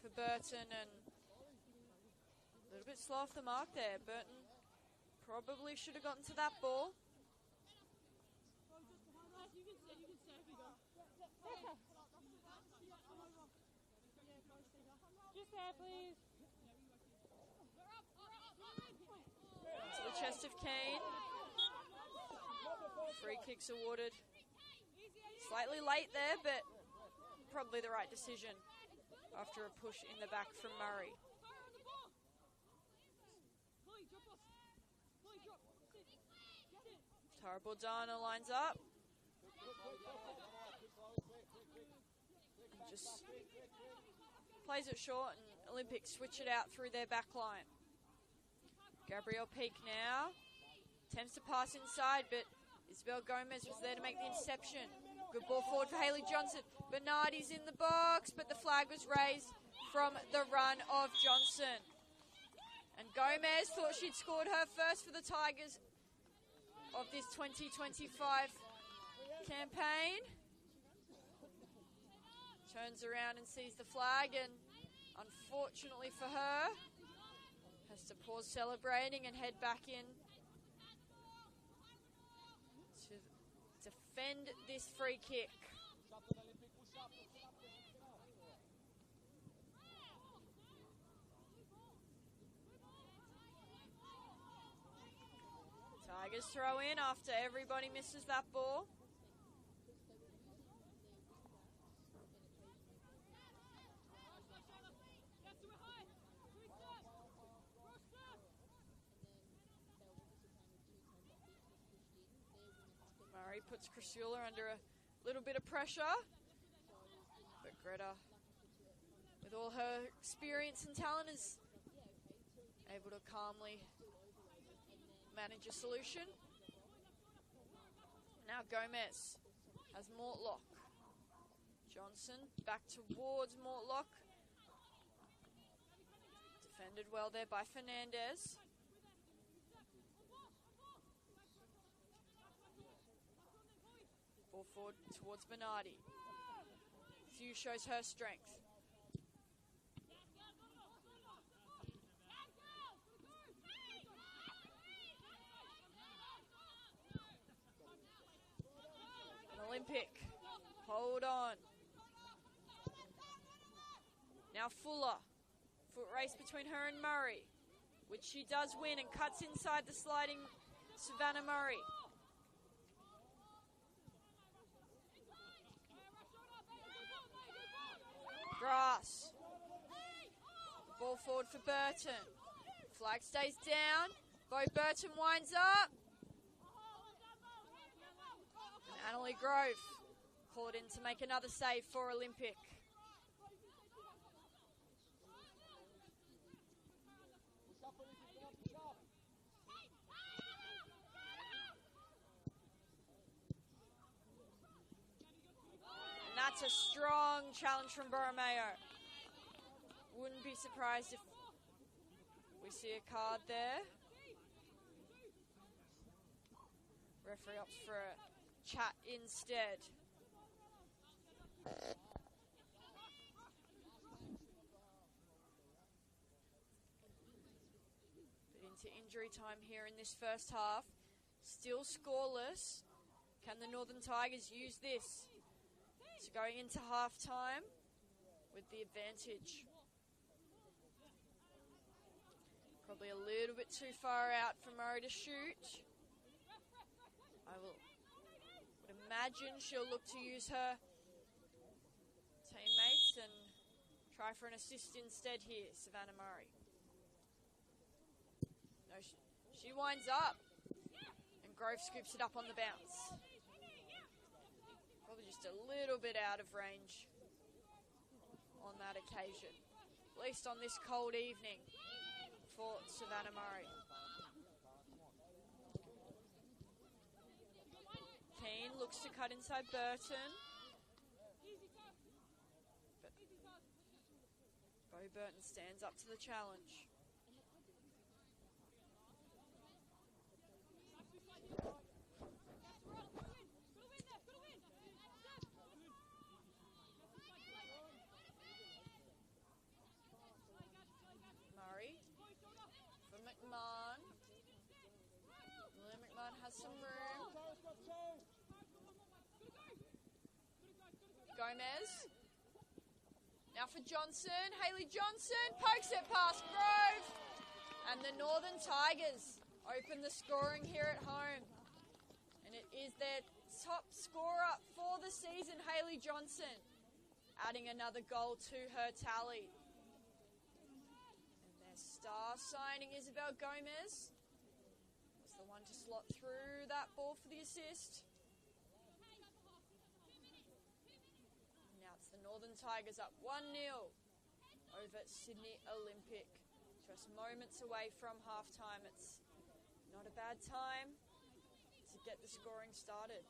for Burton, and a little bit slow off the mark there. Burton probably should have gotten to that ball. Just there, please. To the chest of Kane. Free kicks awarded. Slightly late there, but probably the right decision after a push in the back from Murray. Tara Bordana lines up. Just plays it short, and Olympics switch it out through their back line. Gabrielle Peak now attempts to pass inside, but Isabel Gomez was there to make the interception. Good ball forward for Hayley Johnson. Bernardi's in the box, but the flag was raised from the run of Johnson. And Gomez thought she'd scored her first for the Tigers of this 2025 campaign. Turns around and sees the flag, and unfortunately for her, has to pause celebrating and head back in to defend this free kick. Tigers throw in after everybody misses that ball. Murray puts Crisula under a little bit of pressure, but Greta, with all her experience and talent, is able to calmly manage a solution. Now Gomez has Mortlock. Johnson back towards Mortlock. Defended well there by Fernandez. Ball forward towards Bernardi. Few shows her strength. Olympic, hold on. Now Fuller, foot race between her and Murray, which she does win and cuts inside the sliding Savannah Murray. Grass, ball forward for Burton. Flag stays down, Bo Burton winds up. And Annalie Grove called in to make another save for Olympic. And that's a strong challenge from Borromeo. Wouldn't be surprised if we see a card there. Referee opts for a chat instead. But into injury time here in this first half. Still scoreless. Can the Northern Tigers use this? So going into halftime with the advantage. Probably a little bit too far out for Murray to shoot. I would imagine she'll look to use her teammates and try for an assist instead here, Savannah Murray. No, she winds up and Grove scoops it up on the bounce. Probably just a little bit out of range on that occasion, at least on this cold evening for Savannah Murray. Keane looks to cut inside Burton. But Bo Burton stands up to the challenge. Murray for McMahon. Lily McMahon has some room. Gomez. Now for Johnson. Haley Johnson pokes it past Grove. And the Northern Tigers open the scoring here at home. And it is their top scorer for the season, Haley Johnson, adding another goal to her tally. And their star signing, Isabel Gomez, was the one to slot through that ball for the assist. The Northern Tigers up 1-0 over Sydney Olympic. Just moments away from halftime. It's not a bad time to get the scoring started.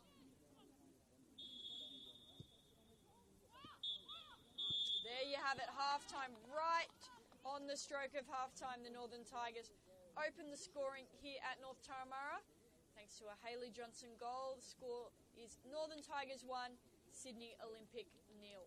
There you have it, halftime. Right on the stroke of halftime, the Northern Tigers open the scoring here at North Turramurra. Thanks to a Haley Johnson goal, the score is Northern Tigers 1, Sydney Olympic 0.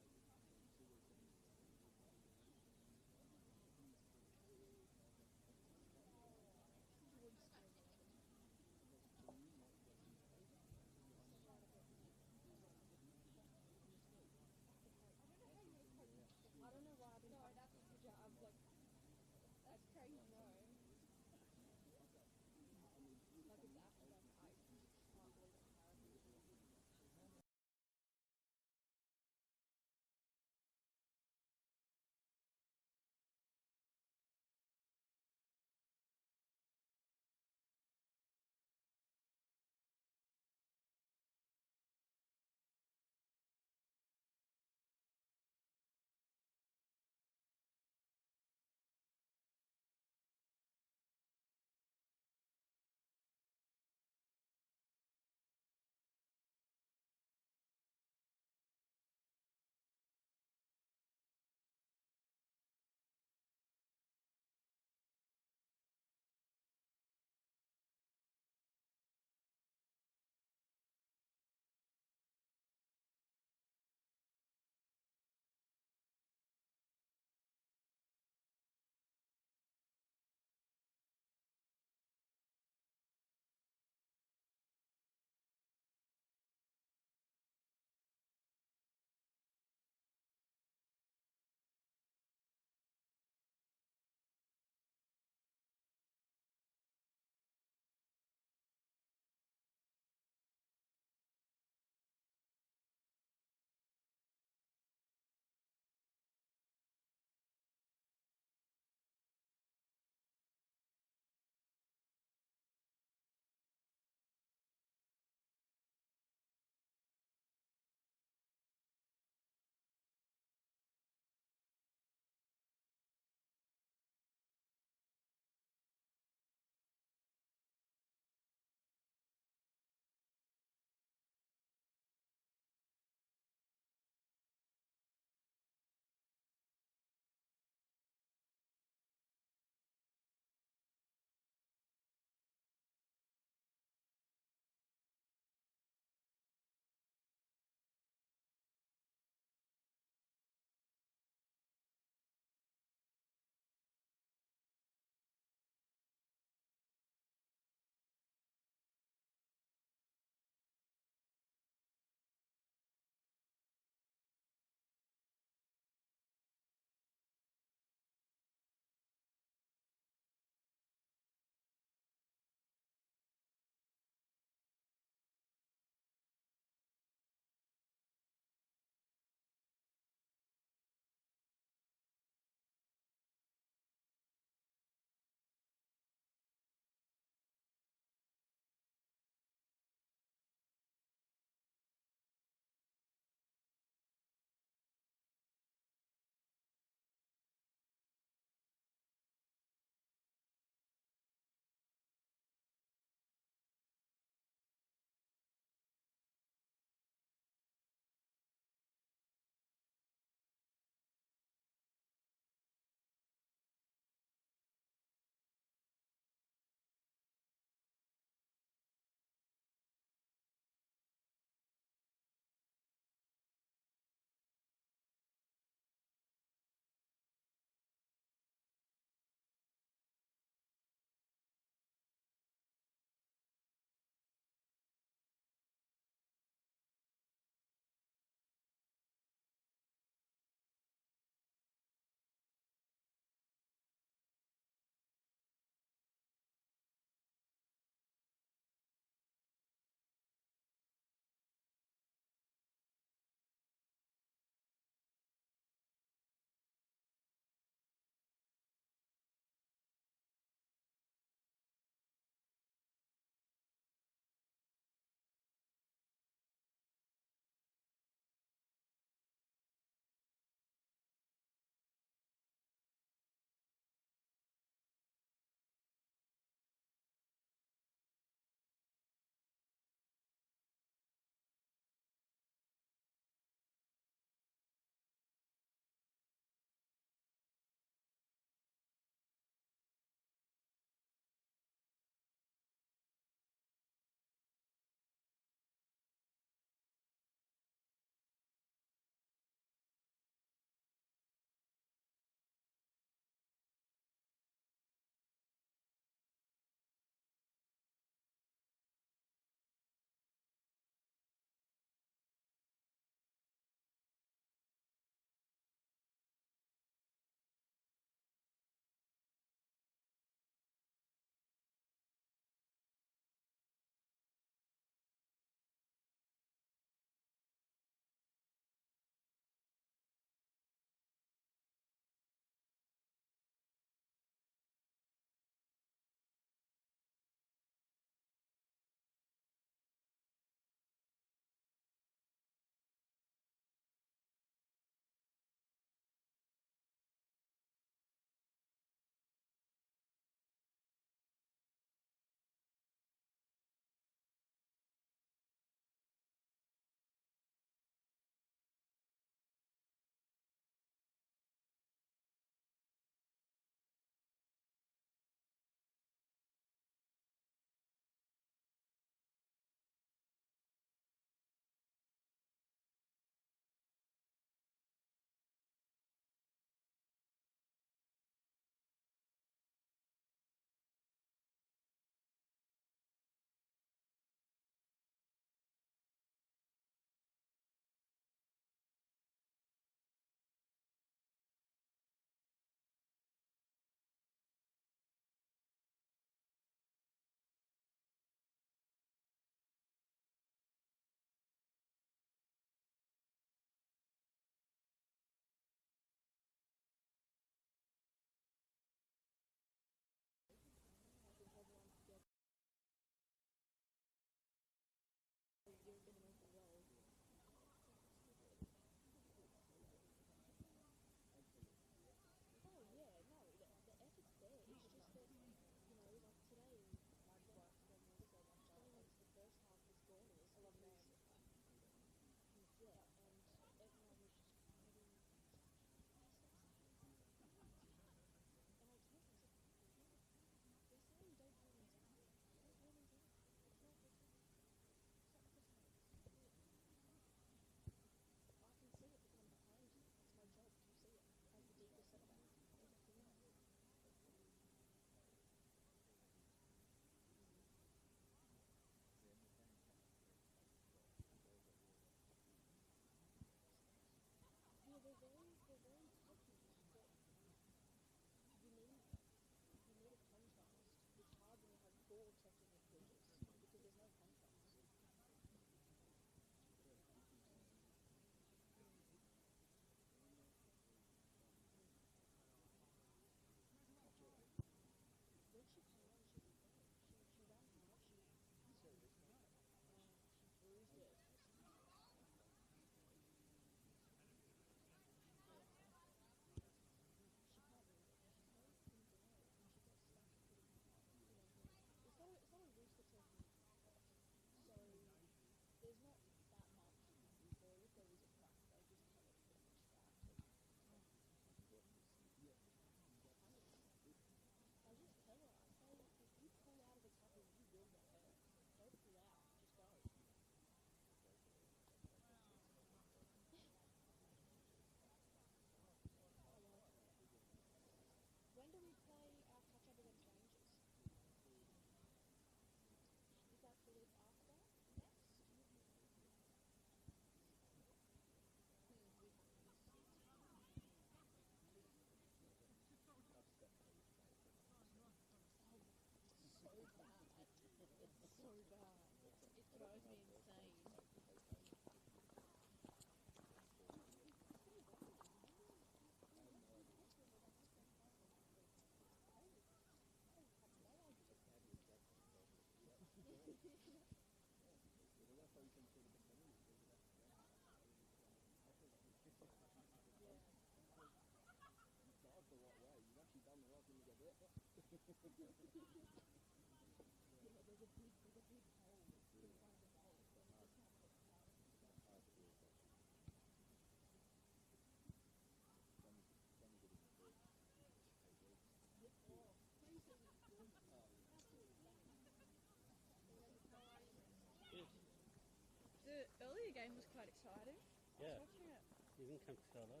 game was quite exciting. Yeah. I was watching it. You didn't come to say hello.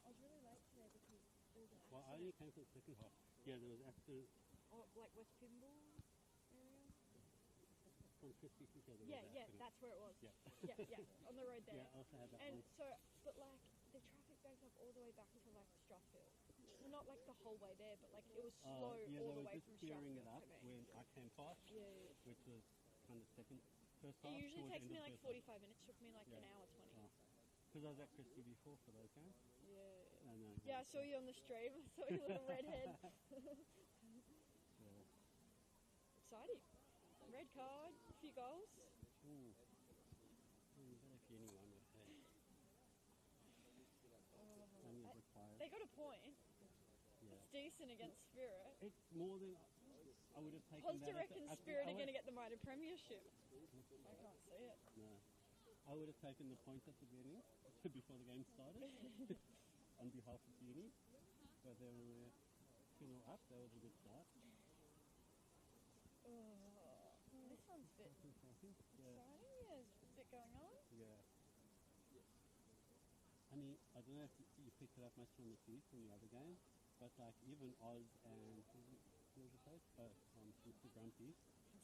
I was really late today because there was an Well, I accident. only came for the second half. Yeah, there was accident Or like West Pimble area. from Christie to there was Yeah, accident. that's where it was. Yeah. On the road there. Yeah, I also had that And one. so, but like the traffic backed up all the way back to like Strathfield. Well, not like the whole way there, but like it was slow Yeah, all they the were way just from clearing Strathfield it up to me. when I came past, Yeah. which was kind of first half. It usually towards takes the me end of like first half. 45 minutes. Took me like Yeah. an hour 20. Because I was at Christie before for those games. Yeah. And, Yeah, I saw you on the stream. I saw your little redhead. Yeah. Exciting. Red card, a few goals. Ooh. But if you anyone would say. Only as required. They got a point. Yeah. It's decent against Spirit. It's more than I would have taken. Pozda that reckons Spirit are going to get the minor premiership. I can't see it. No. I would have taken the point at the beginning, before the game started, on behalf of Uni. But then when we're 2-0 up, that was a good start. This one's a bit Yeah. exciting. Yeah, there's a bit going on. Yeah. I mean, I don't know if you picked it up much from the feed from the other game, but like even Oz and who was the coach? Mr. Grumpy.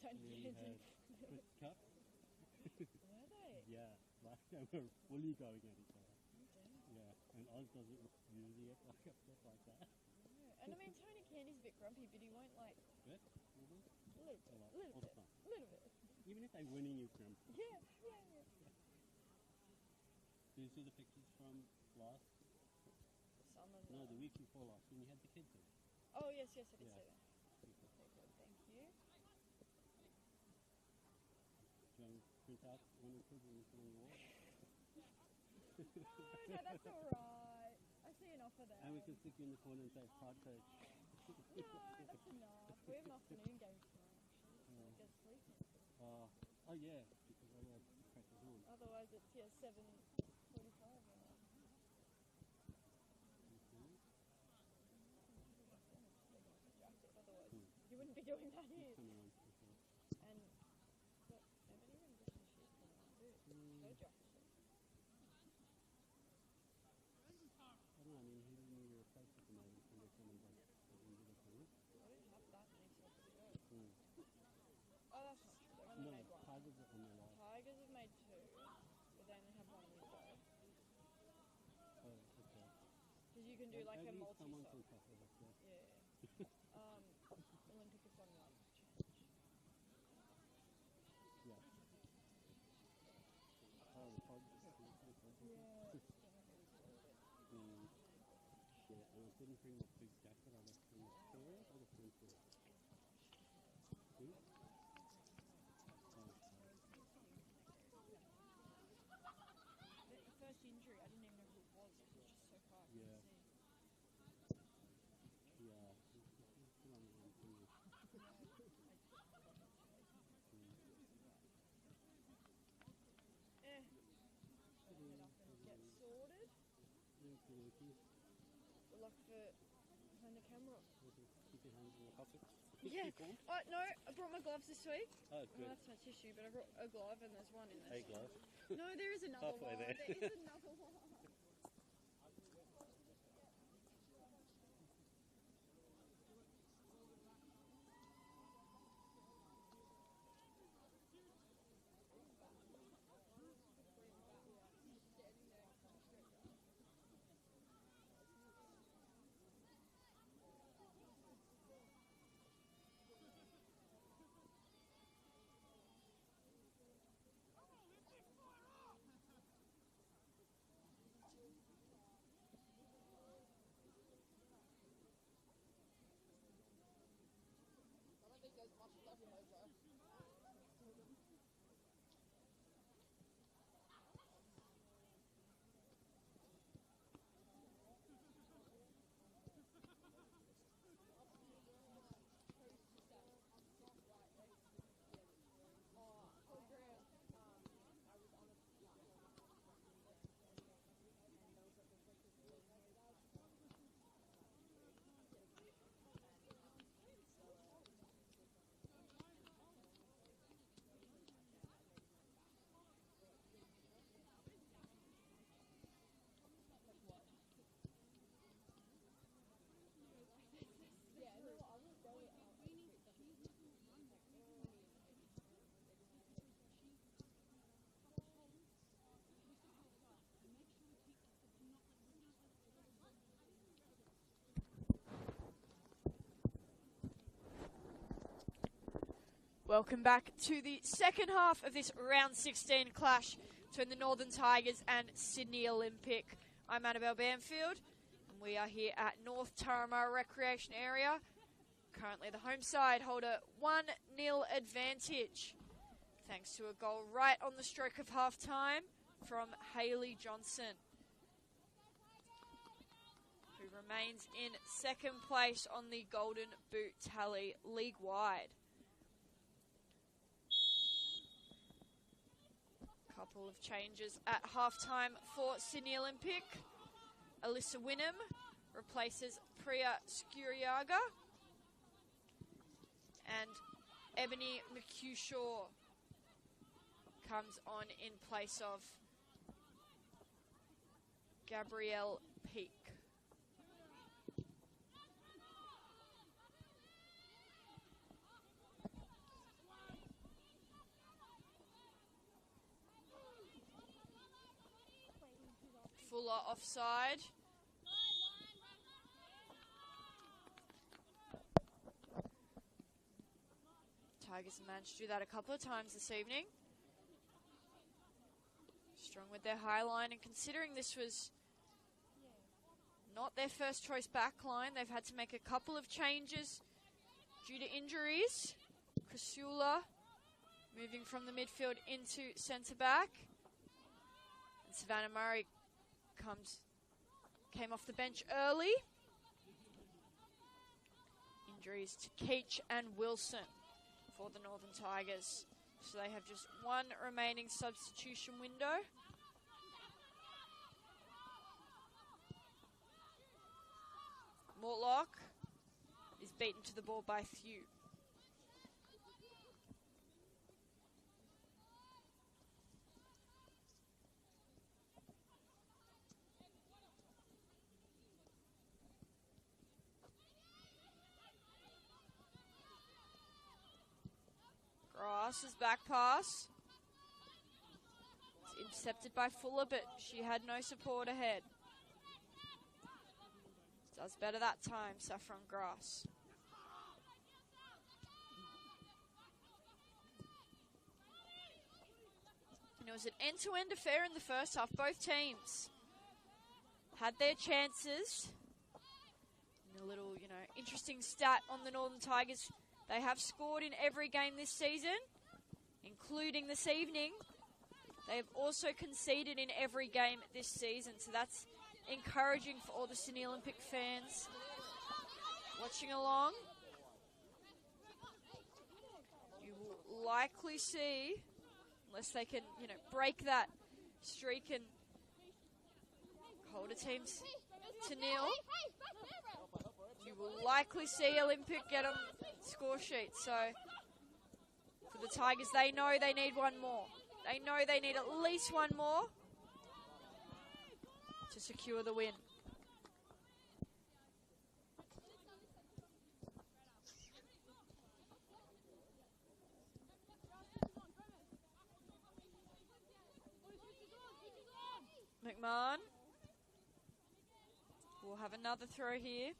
Don't We get had it. Chris Cup. Were they? Yeah, like they were fully going at each other. Yeah, and Oz doesn't usually get like upset like that. Yeah. And I mean, Tony Candy's a bit grumpy, but he won't like But, mhm, a little bit. a lot, Little all bit. the time. Little bit. Even if they're winning, you grumpy. Yeah. Did you see the pictures from last? Some of No, them. the week before last, when you had the kids in. Oh, yes, I did Yeah. see that. Okay, good, thank you. Do you want to print out one or two and put on the wall? No, that's alright. I see enough of that. And we can stick you in the corner and say, card coach. No, that's enough. We have an afternoon game tomorrow, actually. So get sleeping. Oh yeah, because otherwise the practice on. Otherwise, it's 7:45. Otherwise, you wouldn't be doing that here. Come on, okay. And but nobody even gives a shit for that, do her jacket. I don't know, I mean, who do you need to replace at the moment when they come and like at the end of the tournament? I don't have that many celebrity go. Oh, that's not true. They've only No, made one. Tigers are on their last. Tigers have made 2, but they only have 1 window. Oh, okay. Because you can do like a At least multi someone's sub. on top of us, yeah. Yeah. Olympic is 1 change. Yeah. Oh, the Tigers. Yeah. Yeah, and I didn't bring my big jacket, I left in the chair or the front door. See? Oh, The first injury, I didn't even know who it was. It was just so far. yeah. Yeah. Put on the one thing. Head up and get sorted. Thank you, Lucy. Good luck for behind the camera. Keep your hands in your pockets. Yeah. No, I brought my gloves this week. Oh, Well, good. that's my tissue, but I brought a glove and there's one in there. Hey, glove. No, there is another Halfway one. there. There is another one. Welcome back to the second half of this round 16 clash between the Northern Tigers and Sydney Olympic. I'm Annabelle Bamfield, and we are here at North Turramurra Recreation Area. Currently the home side hold a 1-0 advantage, thanks to a goal right on the stroke of half-time from Hayley Johnson, who remains in second place on the Golden Boot tally league-wide. Couple of changes at halftime for Sydney Olympic. Alyssa Wynnum replaces Priya Skuriaga, and Ebony McHugh-Shaw comes on in place of Gabrielle Peak. Fuller offside. Tigers have managed to do that a couple of times this evening. Strong with their high line, and considering this was not their first choice back line, they've had to make a couple of changes due to injuries. Crisula moving from the midfield into centre back. And Savannah Murray came off the bench early. Injuries to Keach and Wilson for the Northern Tigers. So they have just one remaining substitution window. Mortlock is beaten to the ball by Thew. Grass's back pass. It's intercepted by Fuller, but she had no support ahead. Does better that time, Saffron Grass. And it was an end-to-end affair in the first half. Both teams had their chances. And a little, interesting stat on the Northern Tigers. They have scored in every game this season, including this evening. They have also conceded in every game this season, so that's encouraging for all the Sydney Olympic fans watching along. You will likely see, unless they can, break that streak and hold a team to nil, you will likely see Olympic get on score sheet. So for the Tigers, they know they need one more. They know they need at least one more to secure the win. McMahon will have another throw here.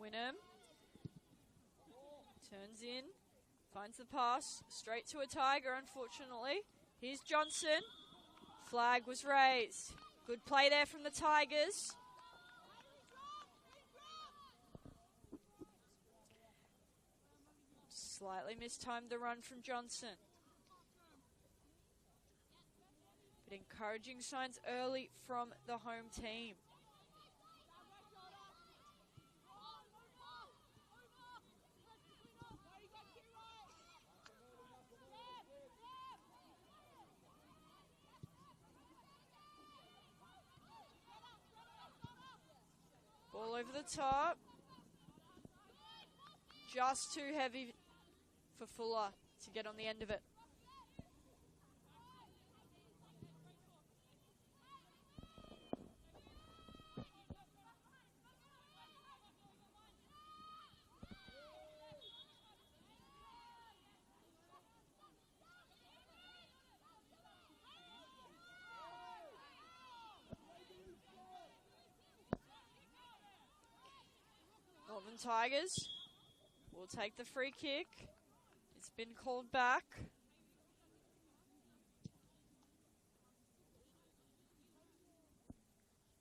Wynnum turns in, finds the pass, straight to a Tiger, unfortunately. Here's Johnson. Flag was raised. Good play there from the Tigers. Slightly mistimed the run from Johnson. But encouraging signs early from the home team. over the top. Just too heavy for Fuller to get on the end of it. Northern Tigers will take the free kick. It's been called back.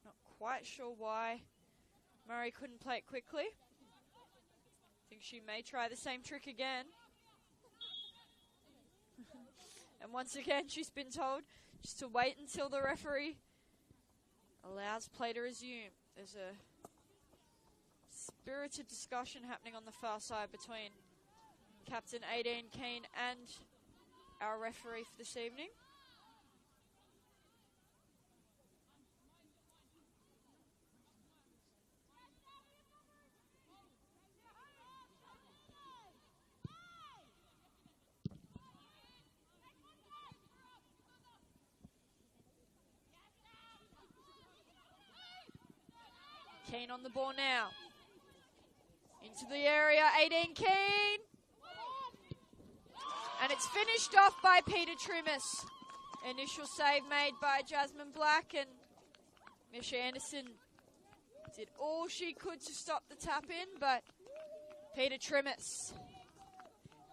Not quite sure why Murray couldn't play it quickly. Think she may try the same trick again. And once again, she's been told just to wait until the referee allows play to resume. There's a spirited discussion happening on the far side between Captain Aideen Keane and our referee for this evening. Keane on the ball now. Into the area, Aideen Keane. And it's finished off by Peter Trimmis. Initial save made by Jasmine Black, and Mish Anderson did all she could to stop the tap in, but Peter Trimmis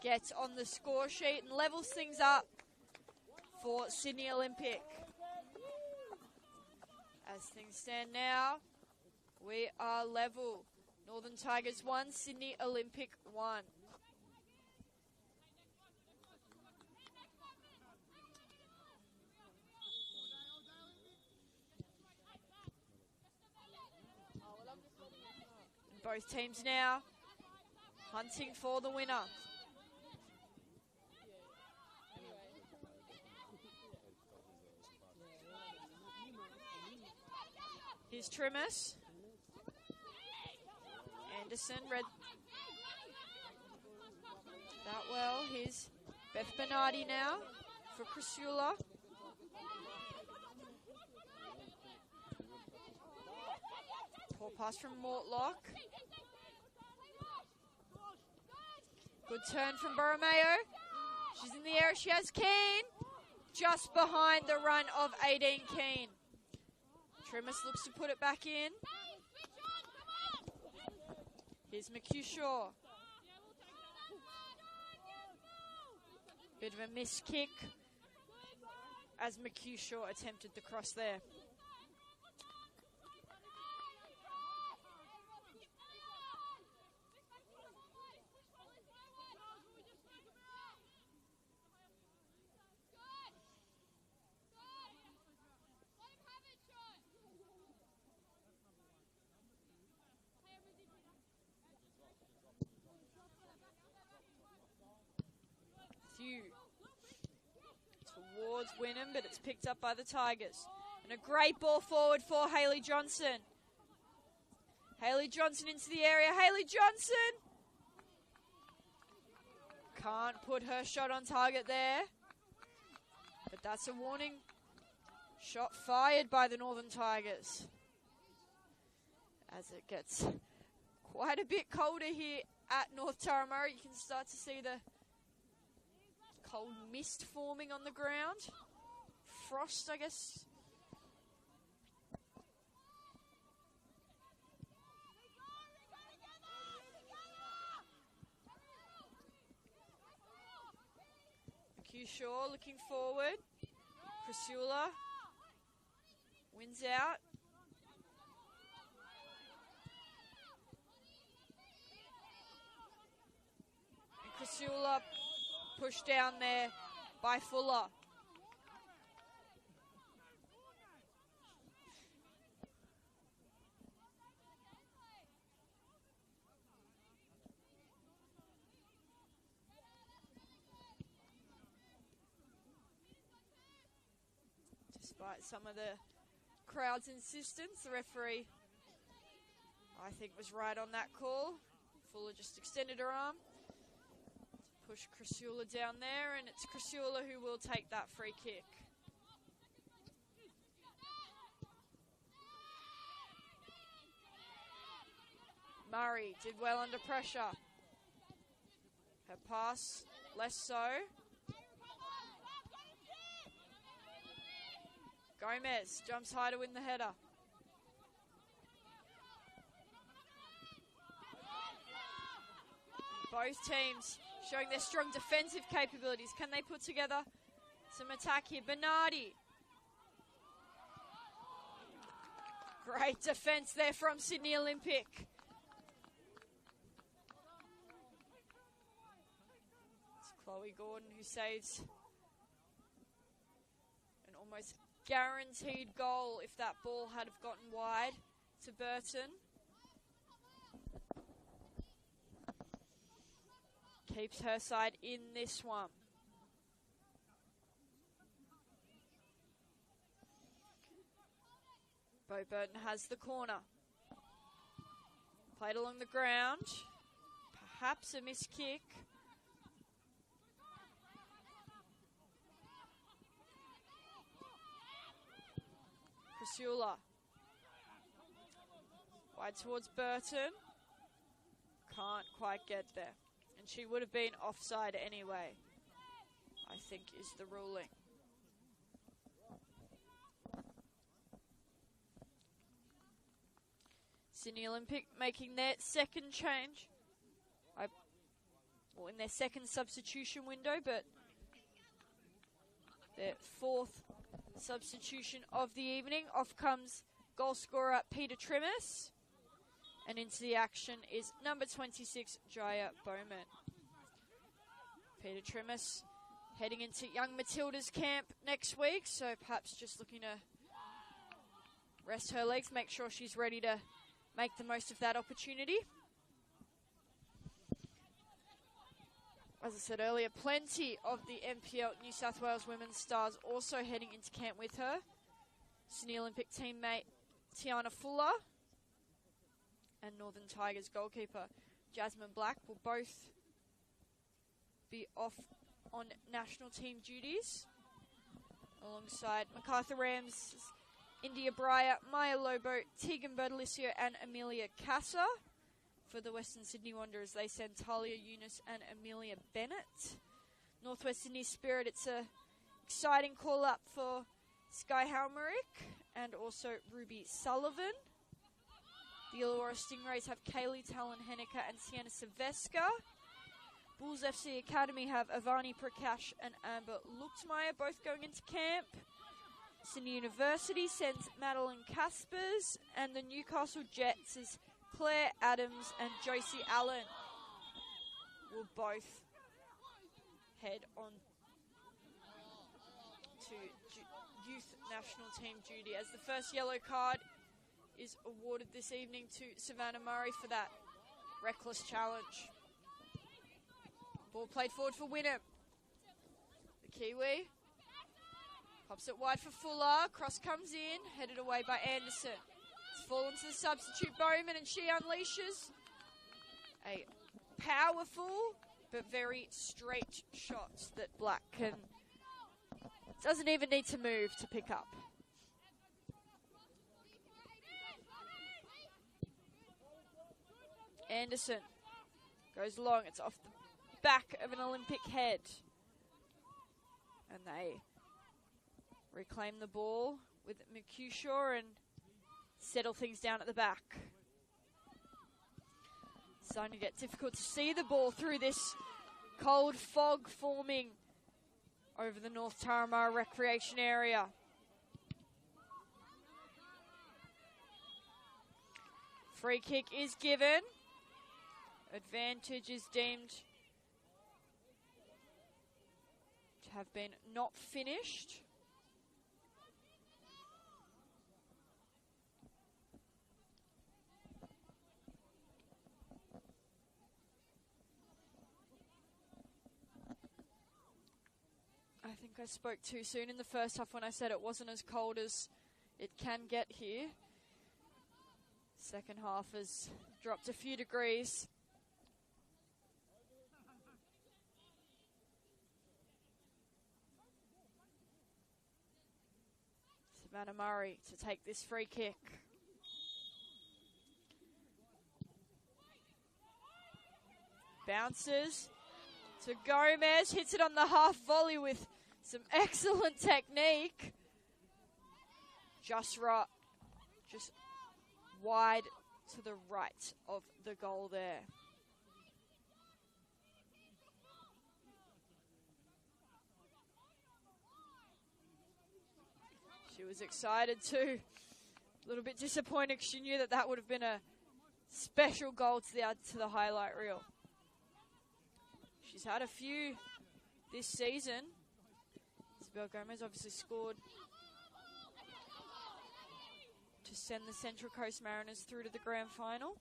gets on the score sheet and levels things up for Sydney Olympic. As things stand now, we are level. Northern Tigers 1, Sydney Olympic 1. And both teams now hunting for the winner. Here's Trimmis. Anderson, Red. That well. Here's Beth Bernardi now for Crisula. Poor pass from Mortlock. Good turn from Borromeo. She's in the air. She has Keane. Just behind the run of Aideen Keane. Trimmis looks to put it back in. Here's McHugh-Shaw. Bit of a missed kick as McHugh-Shaw attempted the cross there. Towards Wynnum, but it's picked up by the Tigers. And a great ball forward for Hayley Johnson. Hayley Johnson into the area. Hayley Johnson! Can't put her shot on target there. But that's a warning. Shot fired by the Northern Tigers. As it gets quite a bit colder here at North Turramurra. You can start to see the cold mist forming on the ground. Frost, I guess. McHugh-Shaw looking forward. Crisula wins out. And Crisula pushed down there by Fuller. Despite some of the crowd's insistence, the referee I think was right on that call. Fuller just extended her arm to push Crisula down there, and it's Crisula who will take that free kick. Murray did well under pressure. Her pass, less so. Gomez jumps high to win the header. Both teams showing their strong defensive capabilities. Can they put together some attack here? Bernardi. Great defence there from Sydney Olympic. It's Chloe Gordon who saves an almost guaranteed goal if that ball had have gotten wide to Burton. Keeps her side in this one. Bo Burton has the corner. Played along the ground. Perhaps a missed kick. Crisula. Wide towards Burton. Can't quite get there. And she would have been offside anyway, I think is the ruling. Sydney Olympic making their second change. Well, in their second substitution window, but their fourth substitution of the evening. Off comes goal scorer Peter Trimis. And into the action is number 26, Jaya Bowman. Peter Trimis heading into Young Matilda's camp next week, so perhaps just looking to rest her legs, make sure she's ready to make the most of that opportunity. As I said earlier, plenty of the NPL New South Wales women's stars also heading into camp with her. Sydney Olympic teammate Tiana Fuller and Northern Tigers goalkeeper Jasmine Black will both be off on national team duties, alongside MacArthur Rams, India Breyer, Maya Lobo, Tegan Bertolicio and Amelia Casa. For the Western Sydney Wanderers, they send Talia Eunice and Amelia Bennett. Northwest Sydney Spirit, it's a exciting call-up for Sky Halmerick and also Ruby Sullivan. The Illawarra Stingrays have Kaylee Talon-Henniker and Sienna Silvesca. Bulls FC Academy have Avani Prakash and Amber Luchtmeyer, both going into camp. Sydney University sends Madeline Caspers, and the Newcastle Jets is Claire Adams and Josie Allen will both head on to youth national team duty, as the first yellow card is awarded this evening to Savannah Murray for that reckless challenge. Ball played forward for Wynnum. The Kiwi pops it wide for Fuller. Cross comes in, headed away by Anderson. It's fallen to the substitute Bowman, and she unleashes a powerful but very straight shot that Black doesn't even need to move to pick up. Anderson goes long. It's off the back of an Olympic head. And they reclaim the ball with McCushaw and settle things down at the back. It's starting to get difficult to see the ball through this cold fog forming over the North Taramara recreation area. Free kick is given. Advantage is deemed to have been not finished. I think I spoke too soon in the first half when I said it wasn't as cold as it can get here. Second half has dropped a few degrees. Savannah Murray to take this free kick. Bounces to Gomez, hits it on the half volley with some excellent technique. Just wide to the right of the goal there. She was excited too. A little bit disappointed. She knew that would have been a special goal to add to the highlight reel. She's had a few this season. Isabel Gomez obviously scored to send the Central Coast Mariners through to the grand final.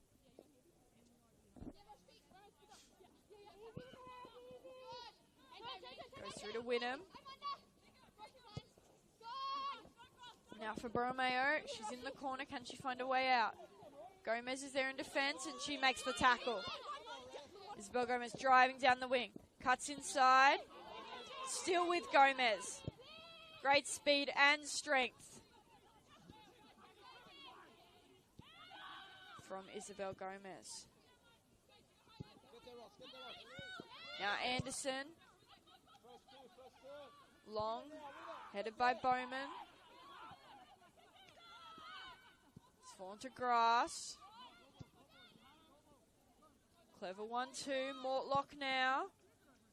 Goes through to Wynnum. Now for Borromeo, she's in the corner. Can she find a way out? Gomez is there in defence and she makes the tackle. Isabel Gomez driving down the wing. Cuts inside. Still with Gomez. Great speed and strength from Isabel Gomez. Now Anderson. Long. Headed by Bowman. It's fallen to grass. Clever 1-2. Mortlock now.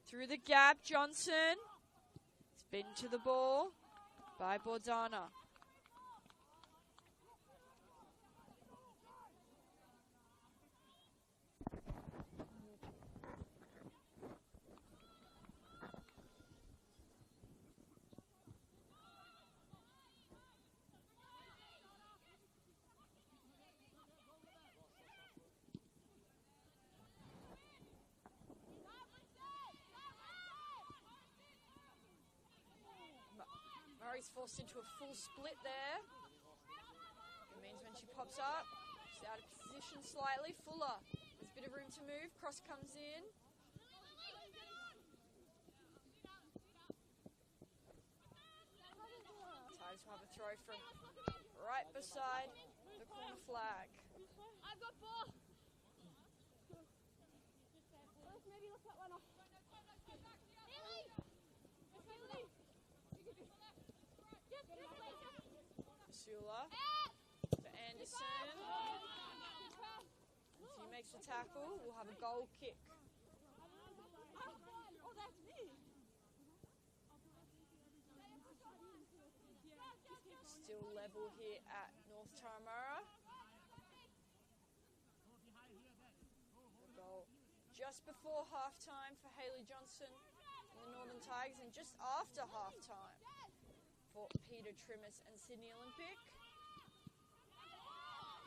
Through the gap. Johnson. Spin to the ball by Bordana. Murray's forced into a full split there. It means when she pops up, she's out of position slightly. Fuller, there's a bit of room to move. Cross comes in. Tigers will have a throw from right beside the corner flag. I've got four. Maybe look that one off. Sula for Anderson. If he makes the tackle, we'll have a goal kick. Oh, that's me. Still level here at North Turramurra. The goal just before halftime for Hayley Johnson and the Northern Tigers, and just after halftime for Peter Trimmis and Sydney Olympic.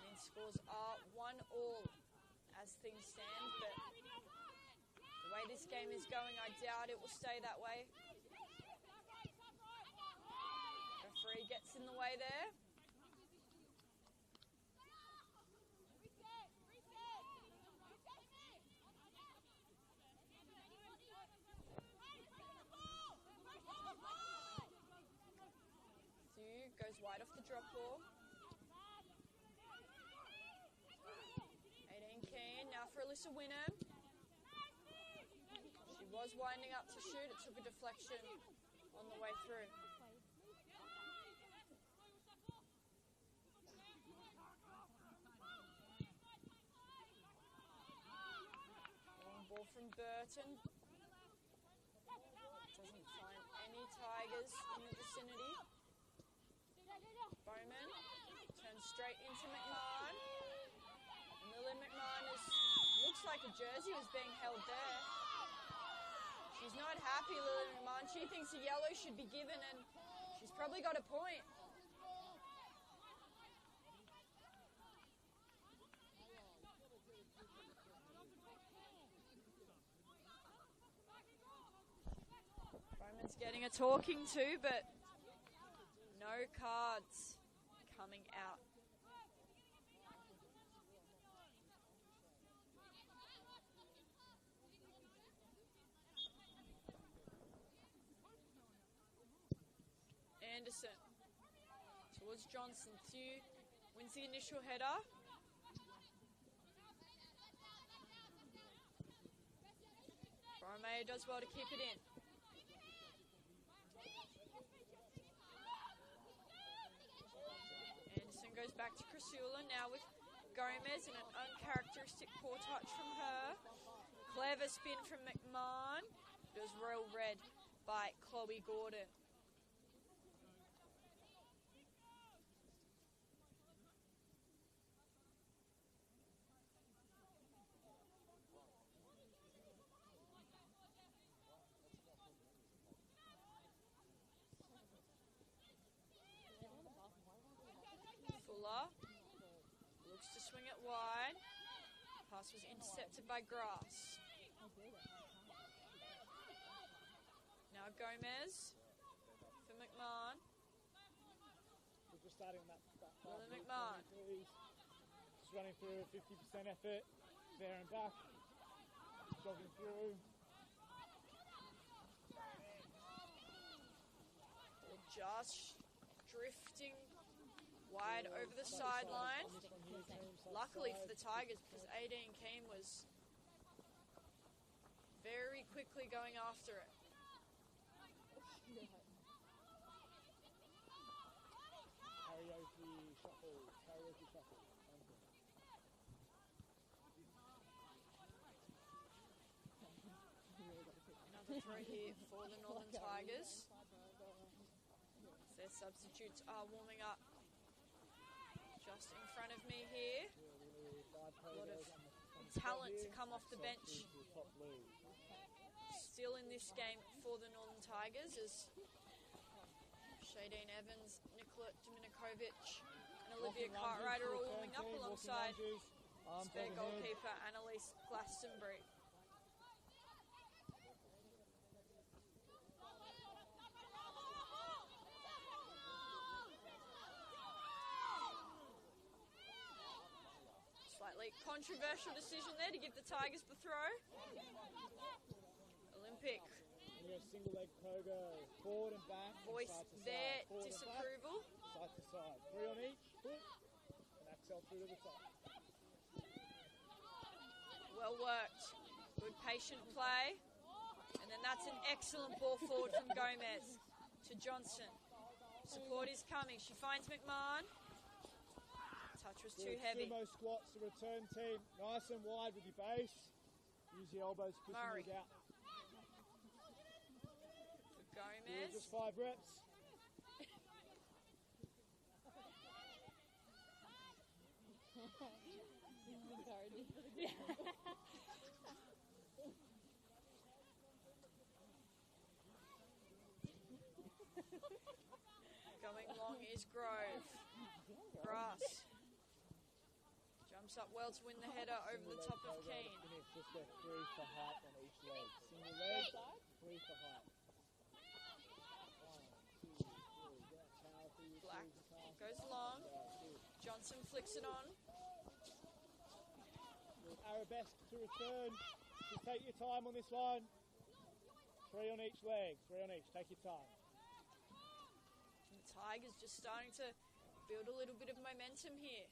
Means scores are 1-1 as things stand, but the way this game is going, I doubt it will stay that way. Referee gets in the way there. Goes wide off the drop ball. 18 Keane, now for Alyssa Wynnum. She was winding up to shoot, it took a deflection on the way through. Long ball from Burton. Doesn't find any Tigers in the vicinity. Bowman turns straight into McMahon. Lily McMahon looks like a jersey was being held there. She's not happy, Lily McMahon. She thinks a yellow should be given, and she's probably got a point. Bowman's getting a talking to, but no cards coming out. Anderson. Towards Johnson. Thew wins the initial header. Romeo does well to keep it in. Anderson goes back to Crisula now with Gomez and an uncharacteristic poor touch from her. Clever spin from McMahon. It was well read by Chloe Gordon. Fuller looks to swing it wide. Pass was intercepted by Grass. Now Gomez for McMahon. We're just starting that Lily McMahon. Just running through 50% effort, there and back, jogging through. Just drifting wide over the sideline. Luckily for the Tigers, because 18 Keane was very quickly going after it. Karaoke shuffle, karaoke shuffle. Another throw here for the Northern Tigers. Their substitutes are warming up just in front of me here. A lot of talent to come off the bench still in this game for the Northern Tigers, as Shadeen Evans, Nicola Dominikovic and Olivia Cartwright are all warming up alongside spare goalkeeper Annalise Glastonbury. Slightly controversial decision there to give the Tigers the throw. Olympic. Single leg pogo, forward and back. Voice and side to their side. Forward and disapproval. back, side to side. 3 on each foot. And Axel through to the top. Well worked. Good patient play. And then that's an excellent ball forward from Gomez to Johnson. Support is coming. She finds McMahon. Touch was too heavy. Sumo squats, the return team. Nice and wide with your base. Use your elbows, pushing Murray. these out. Gomez. Just 5 reps. Going long is Grove. Grass. Jumps up well to win the header over the top of Keane. Just get 3 for height on each leg. Single leg, 3 for height. Black goes long. Johnson flicks it on. Arabesque to return. Just take your time on this one. 3 on each leg. 3 on each. Take your time. And the Tigers just starting to build a little bit of momentum here.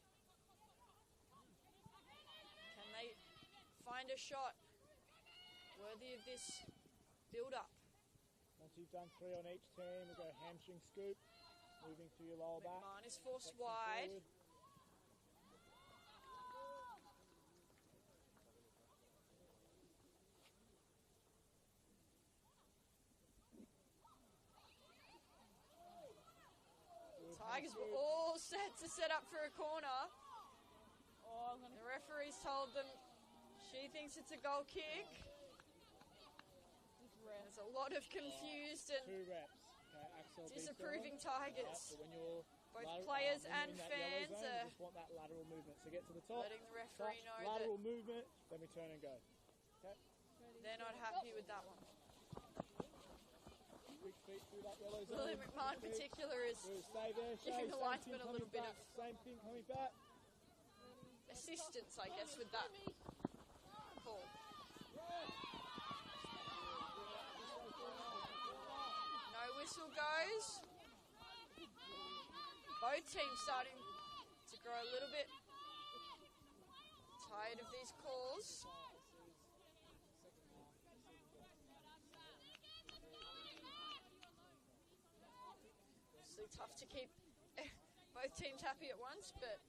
Can they find a shot worthy of this build-up? Once you've done 3 on each team, we'll go hamstring scoop. Moving to your lower back. McMahon is forced wide. Forward. Tigers were all set to set up for a corner. The referee's told them she thinks it's a goal kick. There's a lot of confused and 2 reps. Okay, Axel disapproving Beaton. Tigers. But when you're Both players when you're and in that yellow fans zone, are you just want that lateral movement. So get to the top. letting the referee touch, know lateral movement, then we turn and go. Okay. they're not happy with that one. Quick feet through that yellow zone. Lily McMahon in Quick feet. particular is Good, stay there, giving the Same linesman thing a little coming bit back. of Same thing coming back. assistance, I guess, with that call. No whistle goes. Both teams starting to grow a little bit tired of these calls. Obviously tough to keep both teams happy at once, but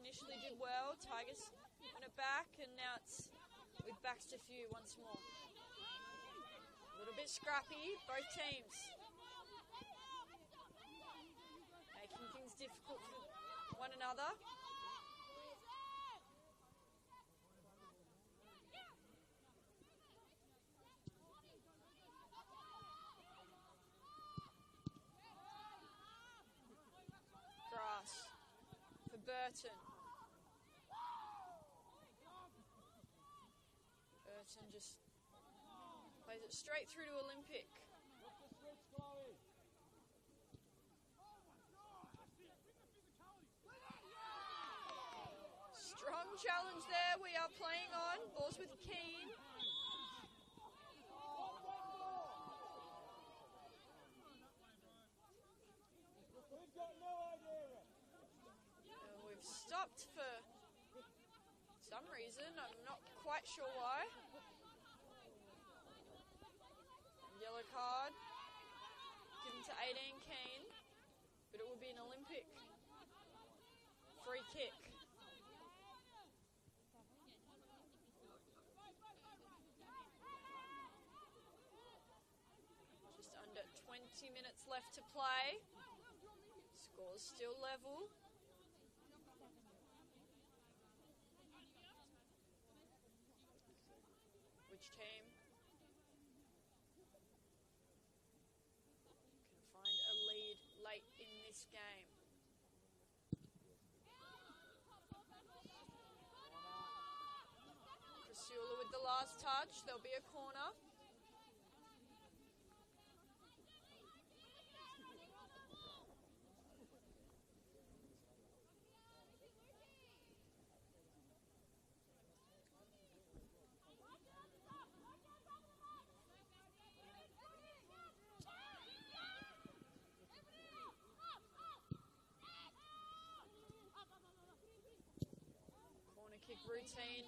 initially did well. Tigers won it back, and now it's with backs to few once more. A little bit scrappy, both teams. Making things difficult for one another. Grass for Burton. Burton just plays it straight through to Olympic. Strong challenge there. We are playing on. Balls with Keane. We've stopped for some reason. I'm not quite sure why. Yellow card given to 18 Keane, but it will be an Olympic free kick. Just under 20 minutes left to play. Score's still level. Which team can find a lead late in this game? Priscilla with the last touch. There'll be a corner. Kick routine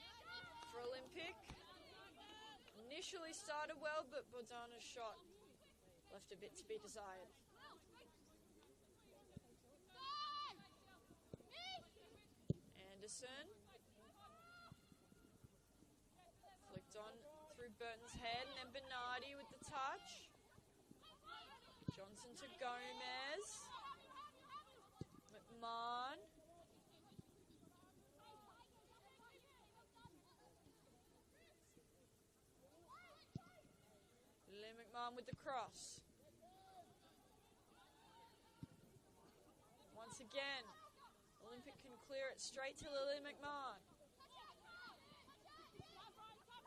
for Olympic. Initially started well, but Bordana's shot left a bit to be desired. Anderson flicked on through Burton's head, and then Bernardi with the touch. Johnson to Gomez. McMahon. McMahon with the cross. Once again, Olympic can clear it straight to Lily McMahon.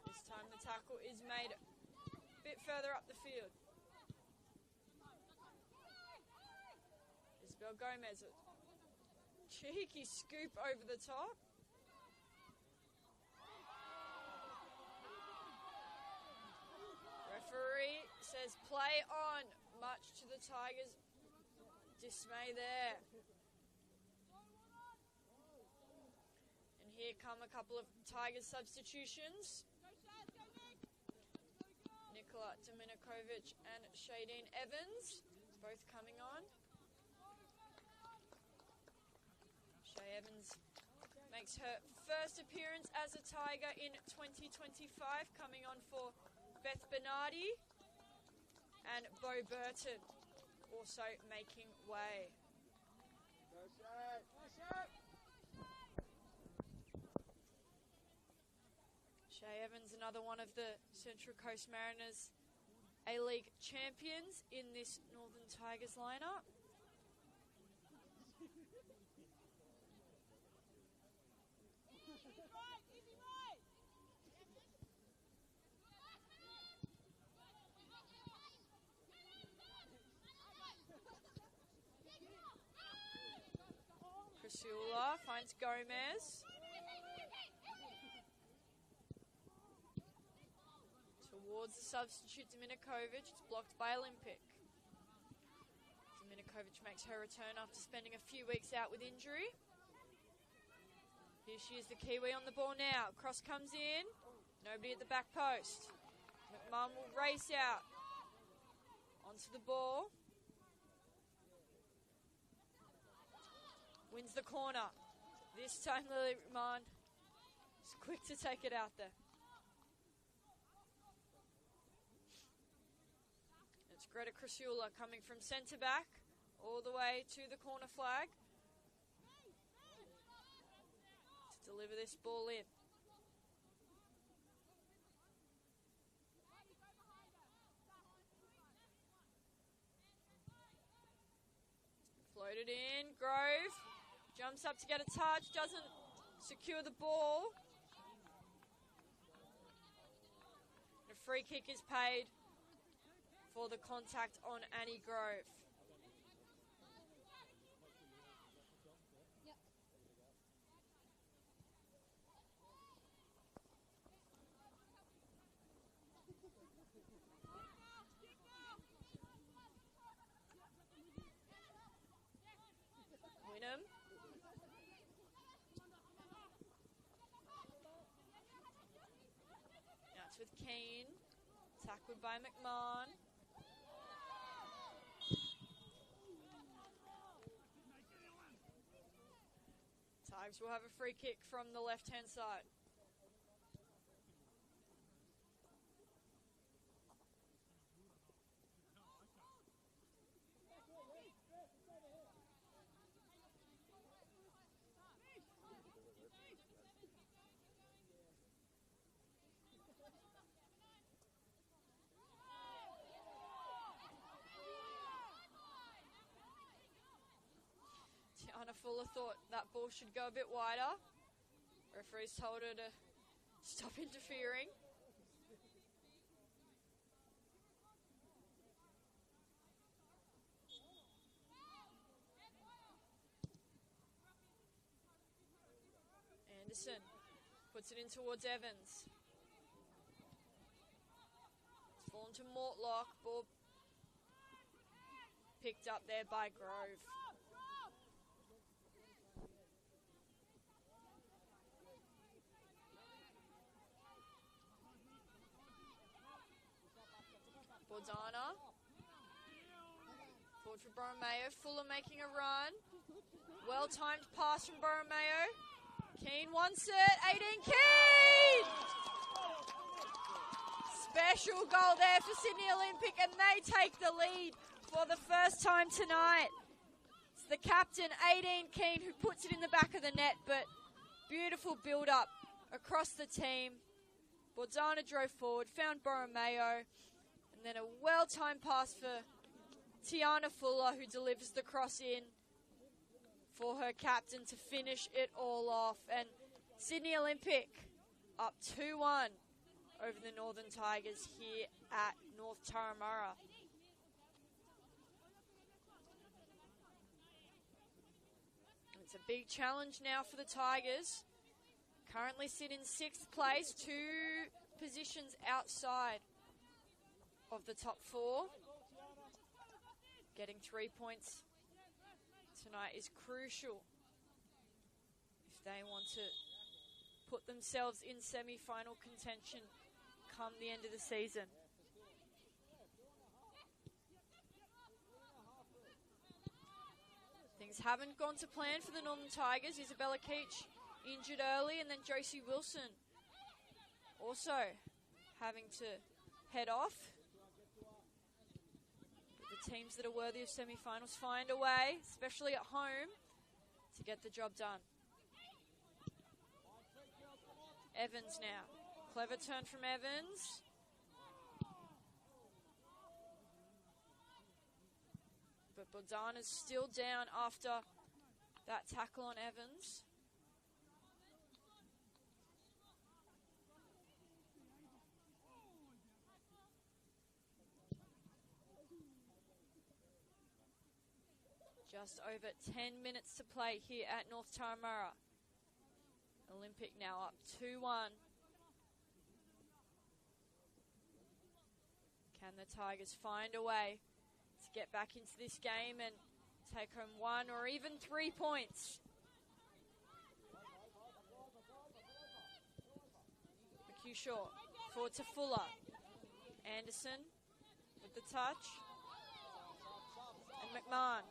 This time the tackle is made a bit further up the field. Isabel Gomez, a cheeky scoop over the top. Referee says play on, much to the Tigers' dismay there. And here come a couple of Tigers substitutions. Nikola Dominikovic and Shadeen Evans, both coming on. Shay Evans makes her first appearance as a Tiger in 2025, coming on for Beth Bernardi, and Bo Burton also making way. Shay Evans, another one of the Central Coast Mariners A-League champions in this Northern Tigers lineup. finds Gomez. Towards the substitute, Dominikovic. It's blocked by Olympic. Dominikovic makes her return after spending a few weeks out with injury. Here she is, the Kiwi on the ball now. Cross comes in. Nobody at the back post. McMahon will race out onto the ball. Wins the corner. This time Lily McMahon is quick to take it out there. It's Greta Crisula coming from centre back all the way to the corner flag to deliver this ball in. Floated in, Grove jumps up to get a touch, doesn't secure the ball. A free kick is paid for the contact on Annie Grove. Wynnum. Now it's with Keane. Tackled by McMahon. Tigers will have a free kick from the left-hand side. Tiana Fuller thought that ball should go a bit wider. Referee's told her to stop interfering. Anderson puts it in towards Evans. It's fallen to Mortlock. Ball picked up there by Grove. Bordana. Forward for Borromeo. Fuller making a run. Well-timed pass from Borromeo. Keane wants it. 18 Keane! Special goal there for Sydney Olympic, and they take the lead for the first time tonight. It's the captain, 18 Keane, who puts it in the back of the net, but beautiful build-up across the team. Bordana drove forward, found Borromeo, and then a well-timed pass for Tiana Fuller, who delivers the cross in for her captain to finish it all off. And Sydney Olympic up 2-1 over the Northern Tigers here at North Turramurra. It's a big challenge now for the Tigers. Currently sit in 6th place, 2 positions outside of the top 4. Getting 3 points tonight is crucial if they want to put themselves in semi-final contention come the end of the season. Things haven't gone to plan for the Northern Tigers. Isabella Keach injured early, and then Josie Wilson also having to head off. The teams that are worthy of semi-finals find a way, especially at home, to get the job done. Evans now. Clever turn from Evans. But Bordana's still down after that tackle on Evans. Just over 10 minutes to play here at North Turramurra. Olympic now up 2-1. Can the Tigers find a way to get back into this game and take home 1 or even 3 points? McHugh forward to Fuller. Anderson with the touch. And McMahon.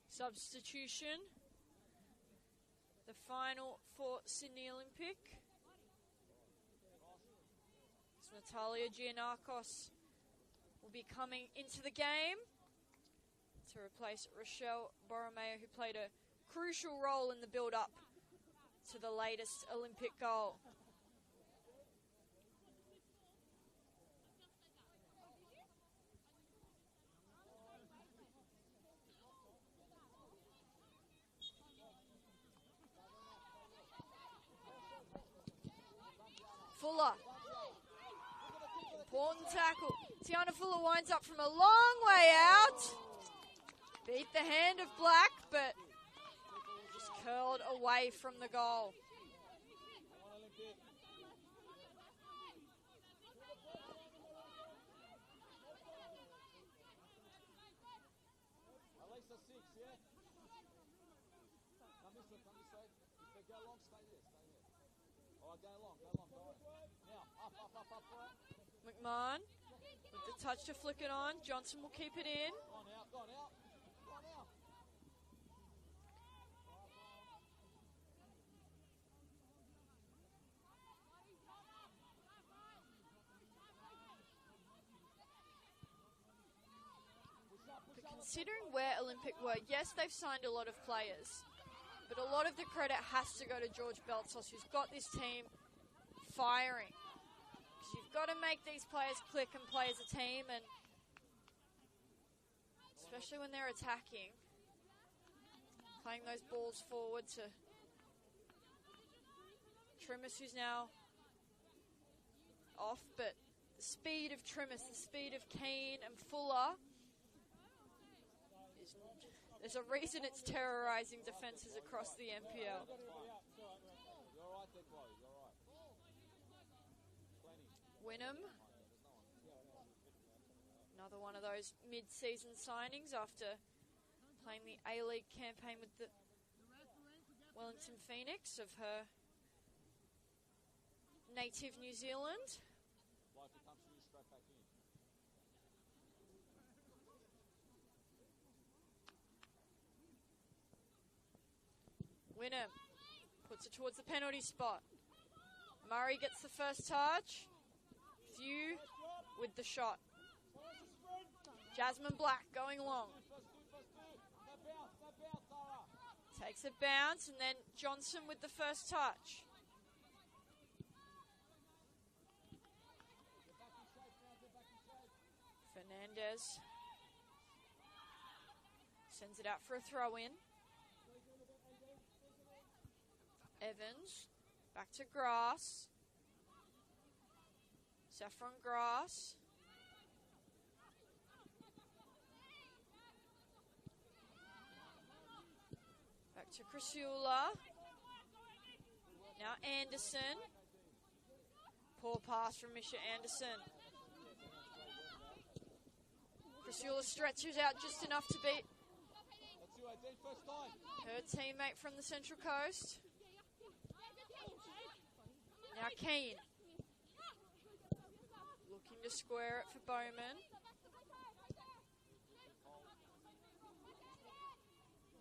Substitution. The final for Sydney Olympic. So Natalia Giannakos will be coming into the game to replace Rochelle Borromeo, who played a crucial role in the build-up to the latest Olympic goal. Fuller. Important tackle. Tiana Fuller winds up from a long way out. Beat the hand of Black, but just curled away from the goal. McMahon with the touch to flick it on. Johnson will keep it in. But considering where Olympic were, yes, they've signed a lot of players, but a lot of the credit has to go to George Beltsos, who's got this team firing. Because you've got to make these players click and play as a team, and especially when they're attacking, playing those balls forward to Trimmis, who's now off, but the speed of Trimmis, the speed of Keane and Fuller, there's a reason it's terrorising defences across the NPL. Wynnum, another one of those mid-season signings after playing the A-League campaign with the Wellington Phoenix of her native New Zealand. Wynnum puts it towards the penalty spot. Murray gets the first touch. Few with the shot. Jasmine Black going long. Takes a bounce, and then Johnson with the first touch. Fernandez sends it out for a throw-in. Evans, back to Grass. Saffron Grass. Back to Crisula. Now Anderson. Poor pass from Misha Anderson. Crisula stretches out just enough to beat her teammate from the Central Coast. Now Keane. Looking to square it for Bowman.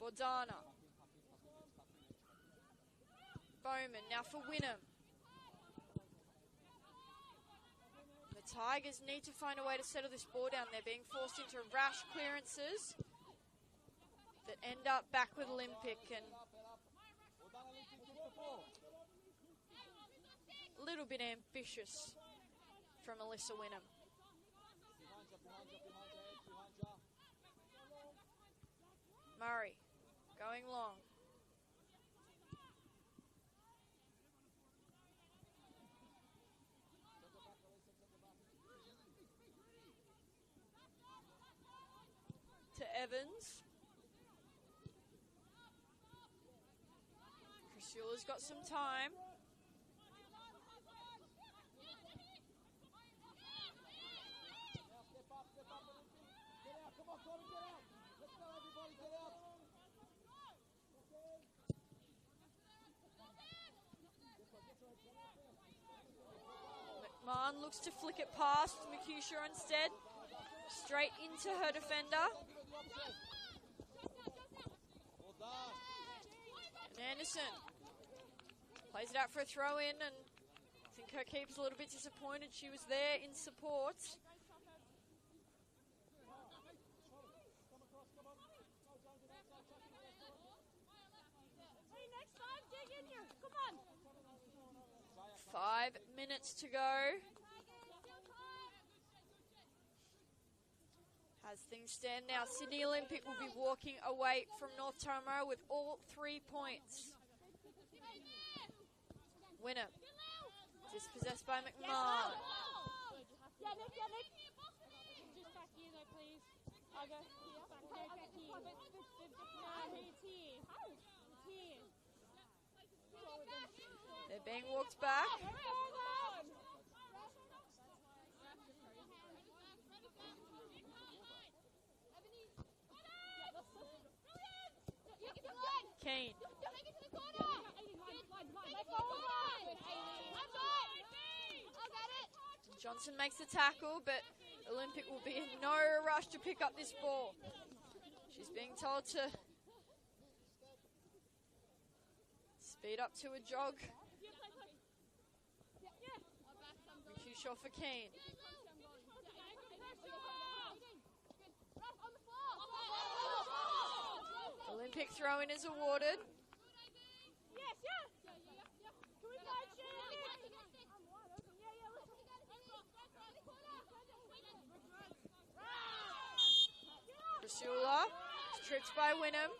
Bordana. Bowman now for Wynnum. The Tigers need to find a way to settle this ball down. They're being forced into rash clearances that end up back with Olympic, and a little bit ambitious from Alyssa Wynnum. Murray going long. Evans. Cruciula's got some time. McMahon looks to flick it past Mercutio instead. Straight into her defender. And Anderson plays it out for a throw in, and I think her keeper's a little bit disappointed. She was there in support. Hey, next time, dig in here. Come on. 5 minutes to go. As things stand now, Sydney Olympic will be walking away from North Turramurra with all 3 points. Winner. Dispossessed by McMahon. Yeah, Nick. Just back here, though, please. I'll go here. Back here. No, it's here. It's here. They're being walked back. Keane. Johnson makes the tackle, but Olympic will be in no rush to pick up this ball. She's being told to speed up to a jog. Mercutio for Keane. Olympic throw-in is awarded. Yes, yeah. Can we go, Cruciula is tripped by Wynnum.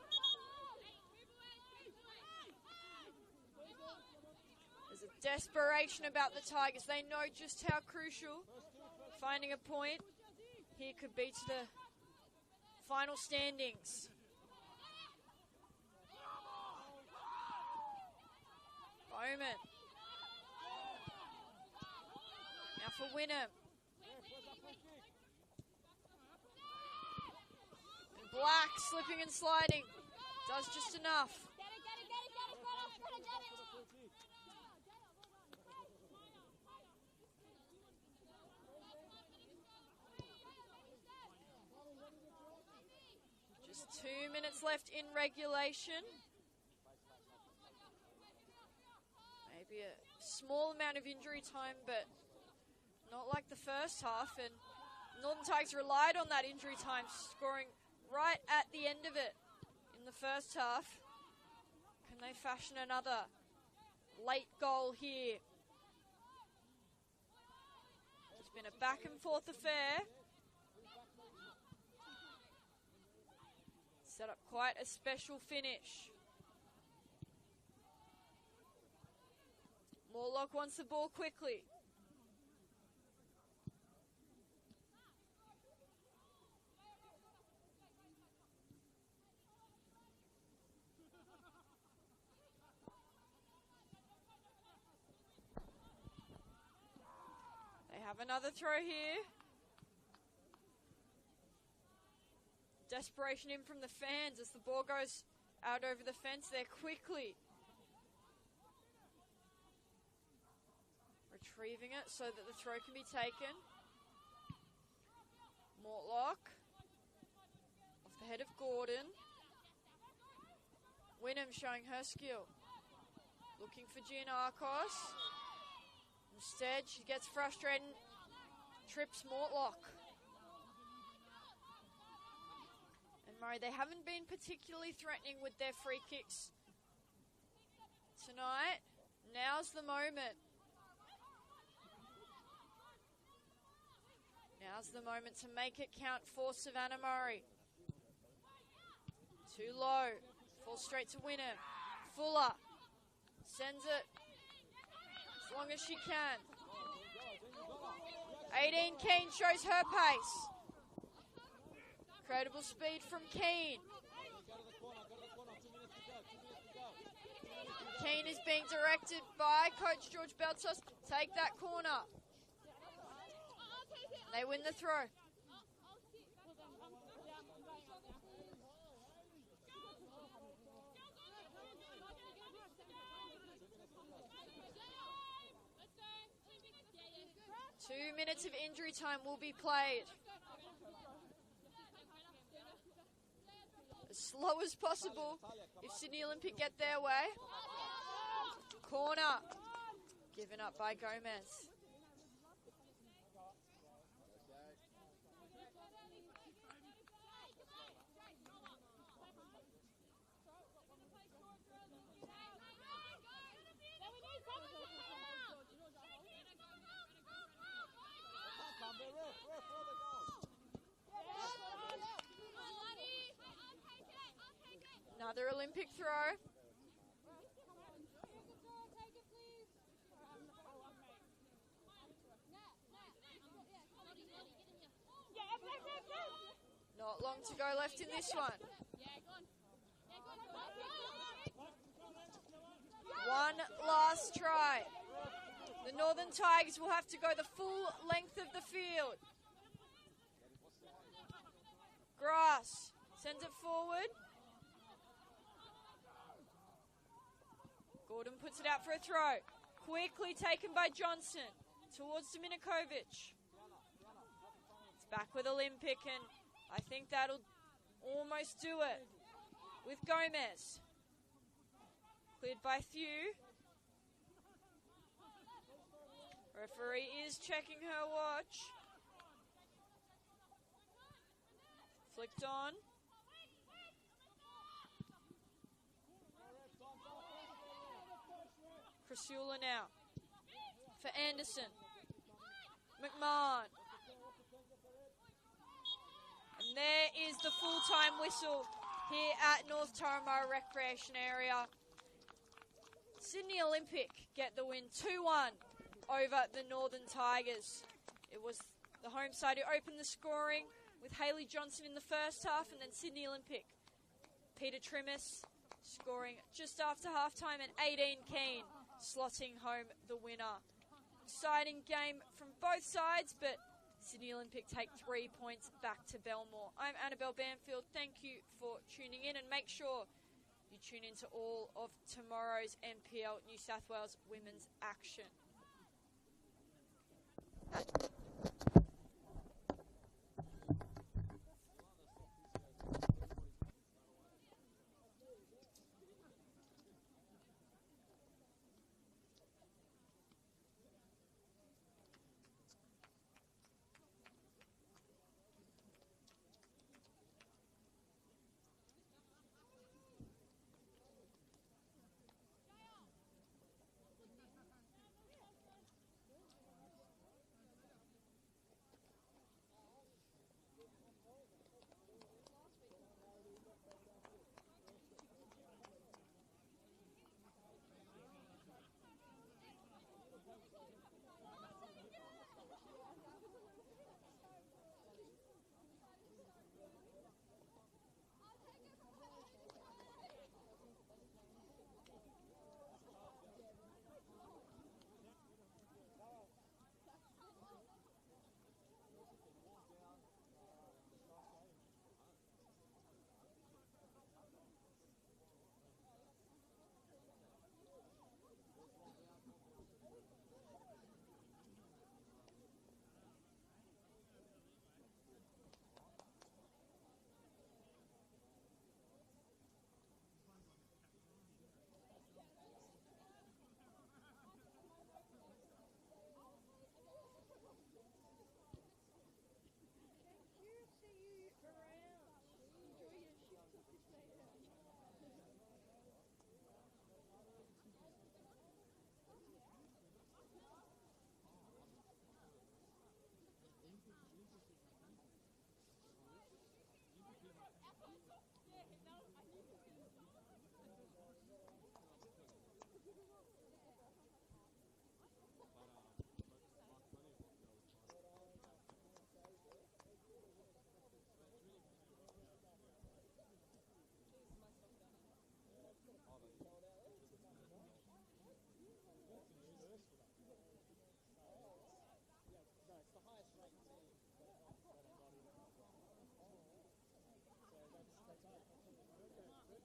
There's a desperation about the Tigers. They know just how crucial finding a point here could be to the final standings. Bowman. Now for Wynnum. And Black slipping and sliding. Does just enough. Just 2 minutes left in regulation. Maybe a small amount of injury time, but not like the first half. And Northern Tigers relied on that injury time, scoring right at the end of it in the first half. Can they fashion another late goal here? It's been a back and forth affair. Set up quite a special finish. Morlock wants the ball quickly. They have another throw here. Desperation in from the fans as the ball goes out over the fence there quickly. Retrieving it so that the throw can be taken. Mortlock off the head of Gordon. Wynnum showing her skill. Looking for Giannakos. Instead, she gets frustrated and trips Mortlock. And Murray, they haven't been particularly threatening with their free kicks tonight. Now's the moment. Now's the moment to make it count for Savannah Murray. Too low. Falls straight to Wynnum. Fuller sends it as long as she can. 18 Keane shows her pace. Incredible speed from Keane. Keane is being directed by Coach George Beltos. Take that corner. They win the throw. Two minutes of injury time will be played. As slow as possible if Sydney Olympic get their way. Corner. Given up by Gomez. Another Olympic throw. Not long to go left in this one. One last try. The Northern Tigers will have to go the full length of the field. Grass sends it forward. Gordon puts it out for a throw. Quickly taken by Johnson towards Dominikovic. It's back with Olympic, and I think that'll almost do it with Gomez. Cleared by Thew. Referee is checking her watch. Flicked on. Crisula now for Anderson. McMahon. And there is the full-time whistle here at North Turramurra Recreation Area. Sydney Olympic get the win 2-1 over the Northern Tigers. It was the home side who opened the scoring with Hayley Johnson in the first half, and then Sydney Olympic. Peter Trimis scoring just after halftime, and 18 Keane slotting home the winner. Exciting game from both sides, but Sydney Olympic take 3 points back to Belmore. I'm Annabelle Banfield. Thank you for tuning in, and make sure you tune into all of tomorrow's NPL New South Wales women's action.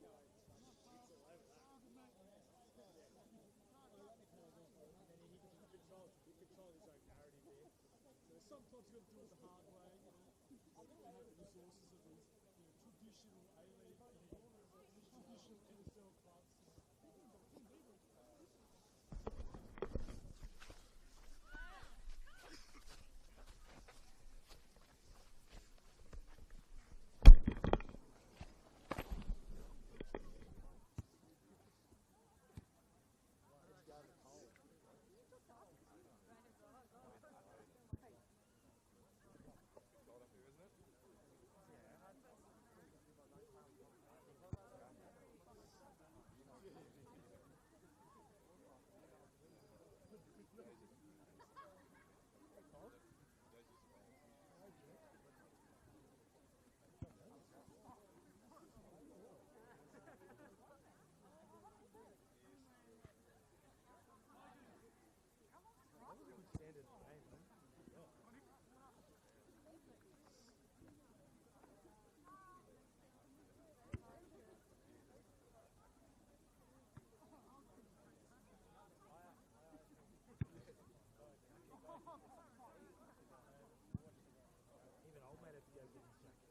He controls his own narrative there. So sometimes you've got to do it the hard way, you know. I don't have the resources of these, traditional A-League, traditional NSW clubs. Even old mate had to go get his jacket.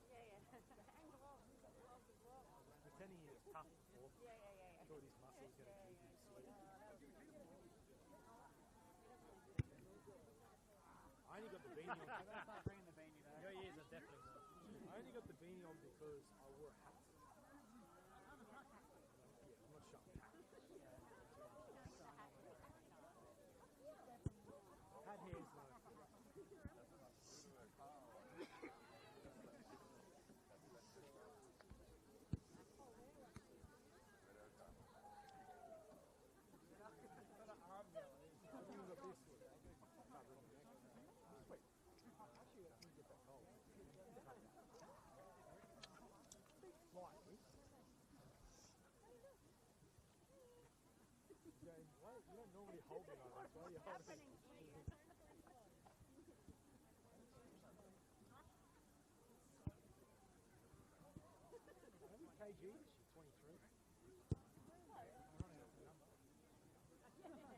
Pretending he was tough before. Thought his muscle was going to keep him sweet. I only got the beanie on. Start bringing the beanie back. Your ears are definitely not. I only got the beanie on because I wore a hat. Yeah, I'm not sure. Hat hair is not. You don't normally hold me like this. Why are you holding me? How many kg is she? 23?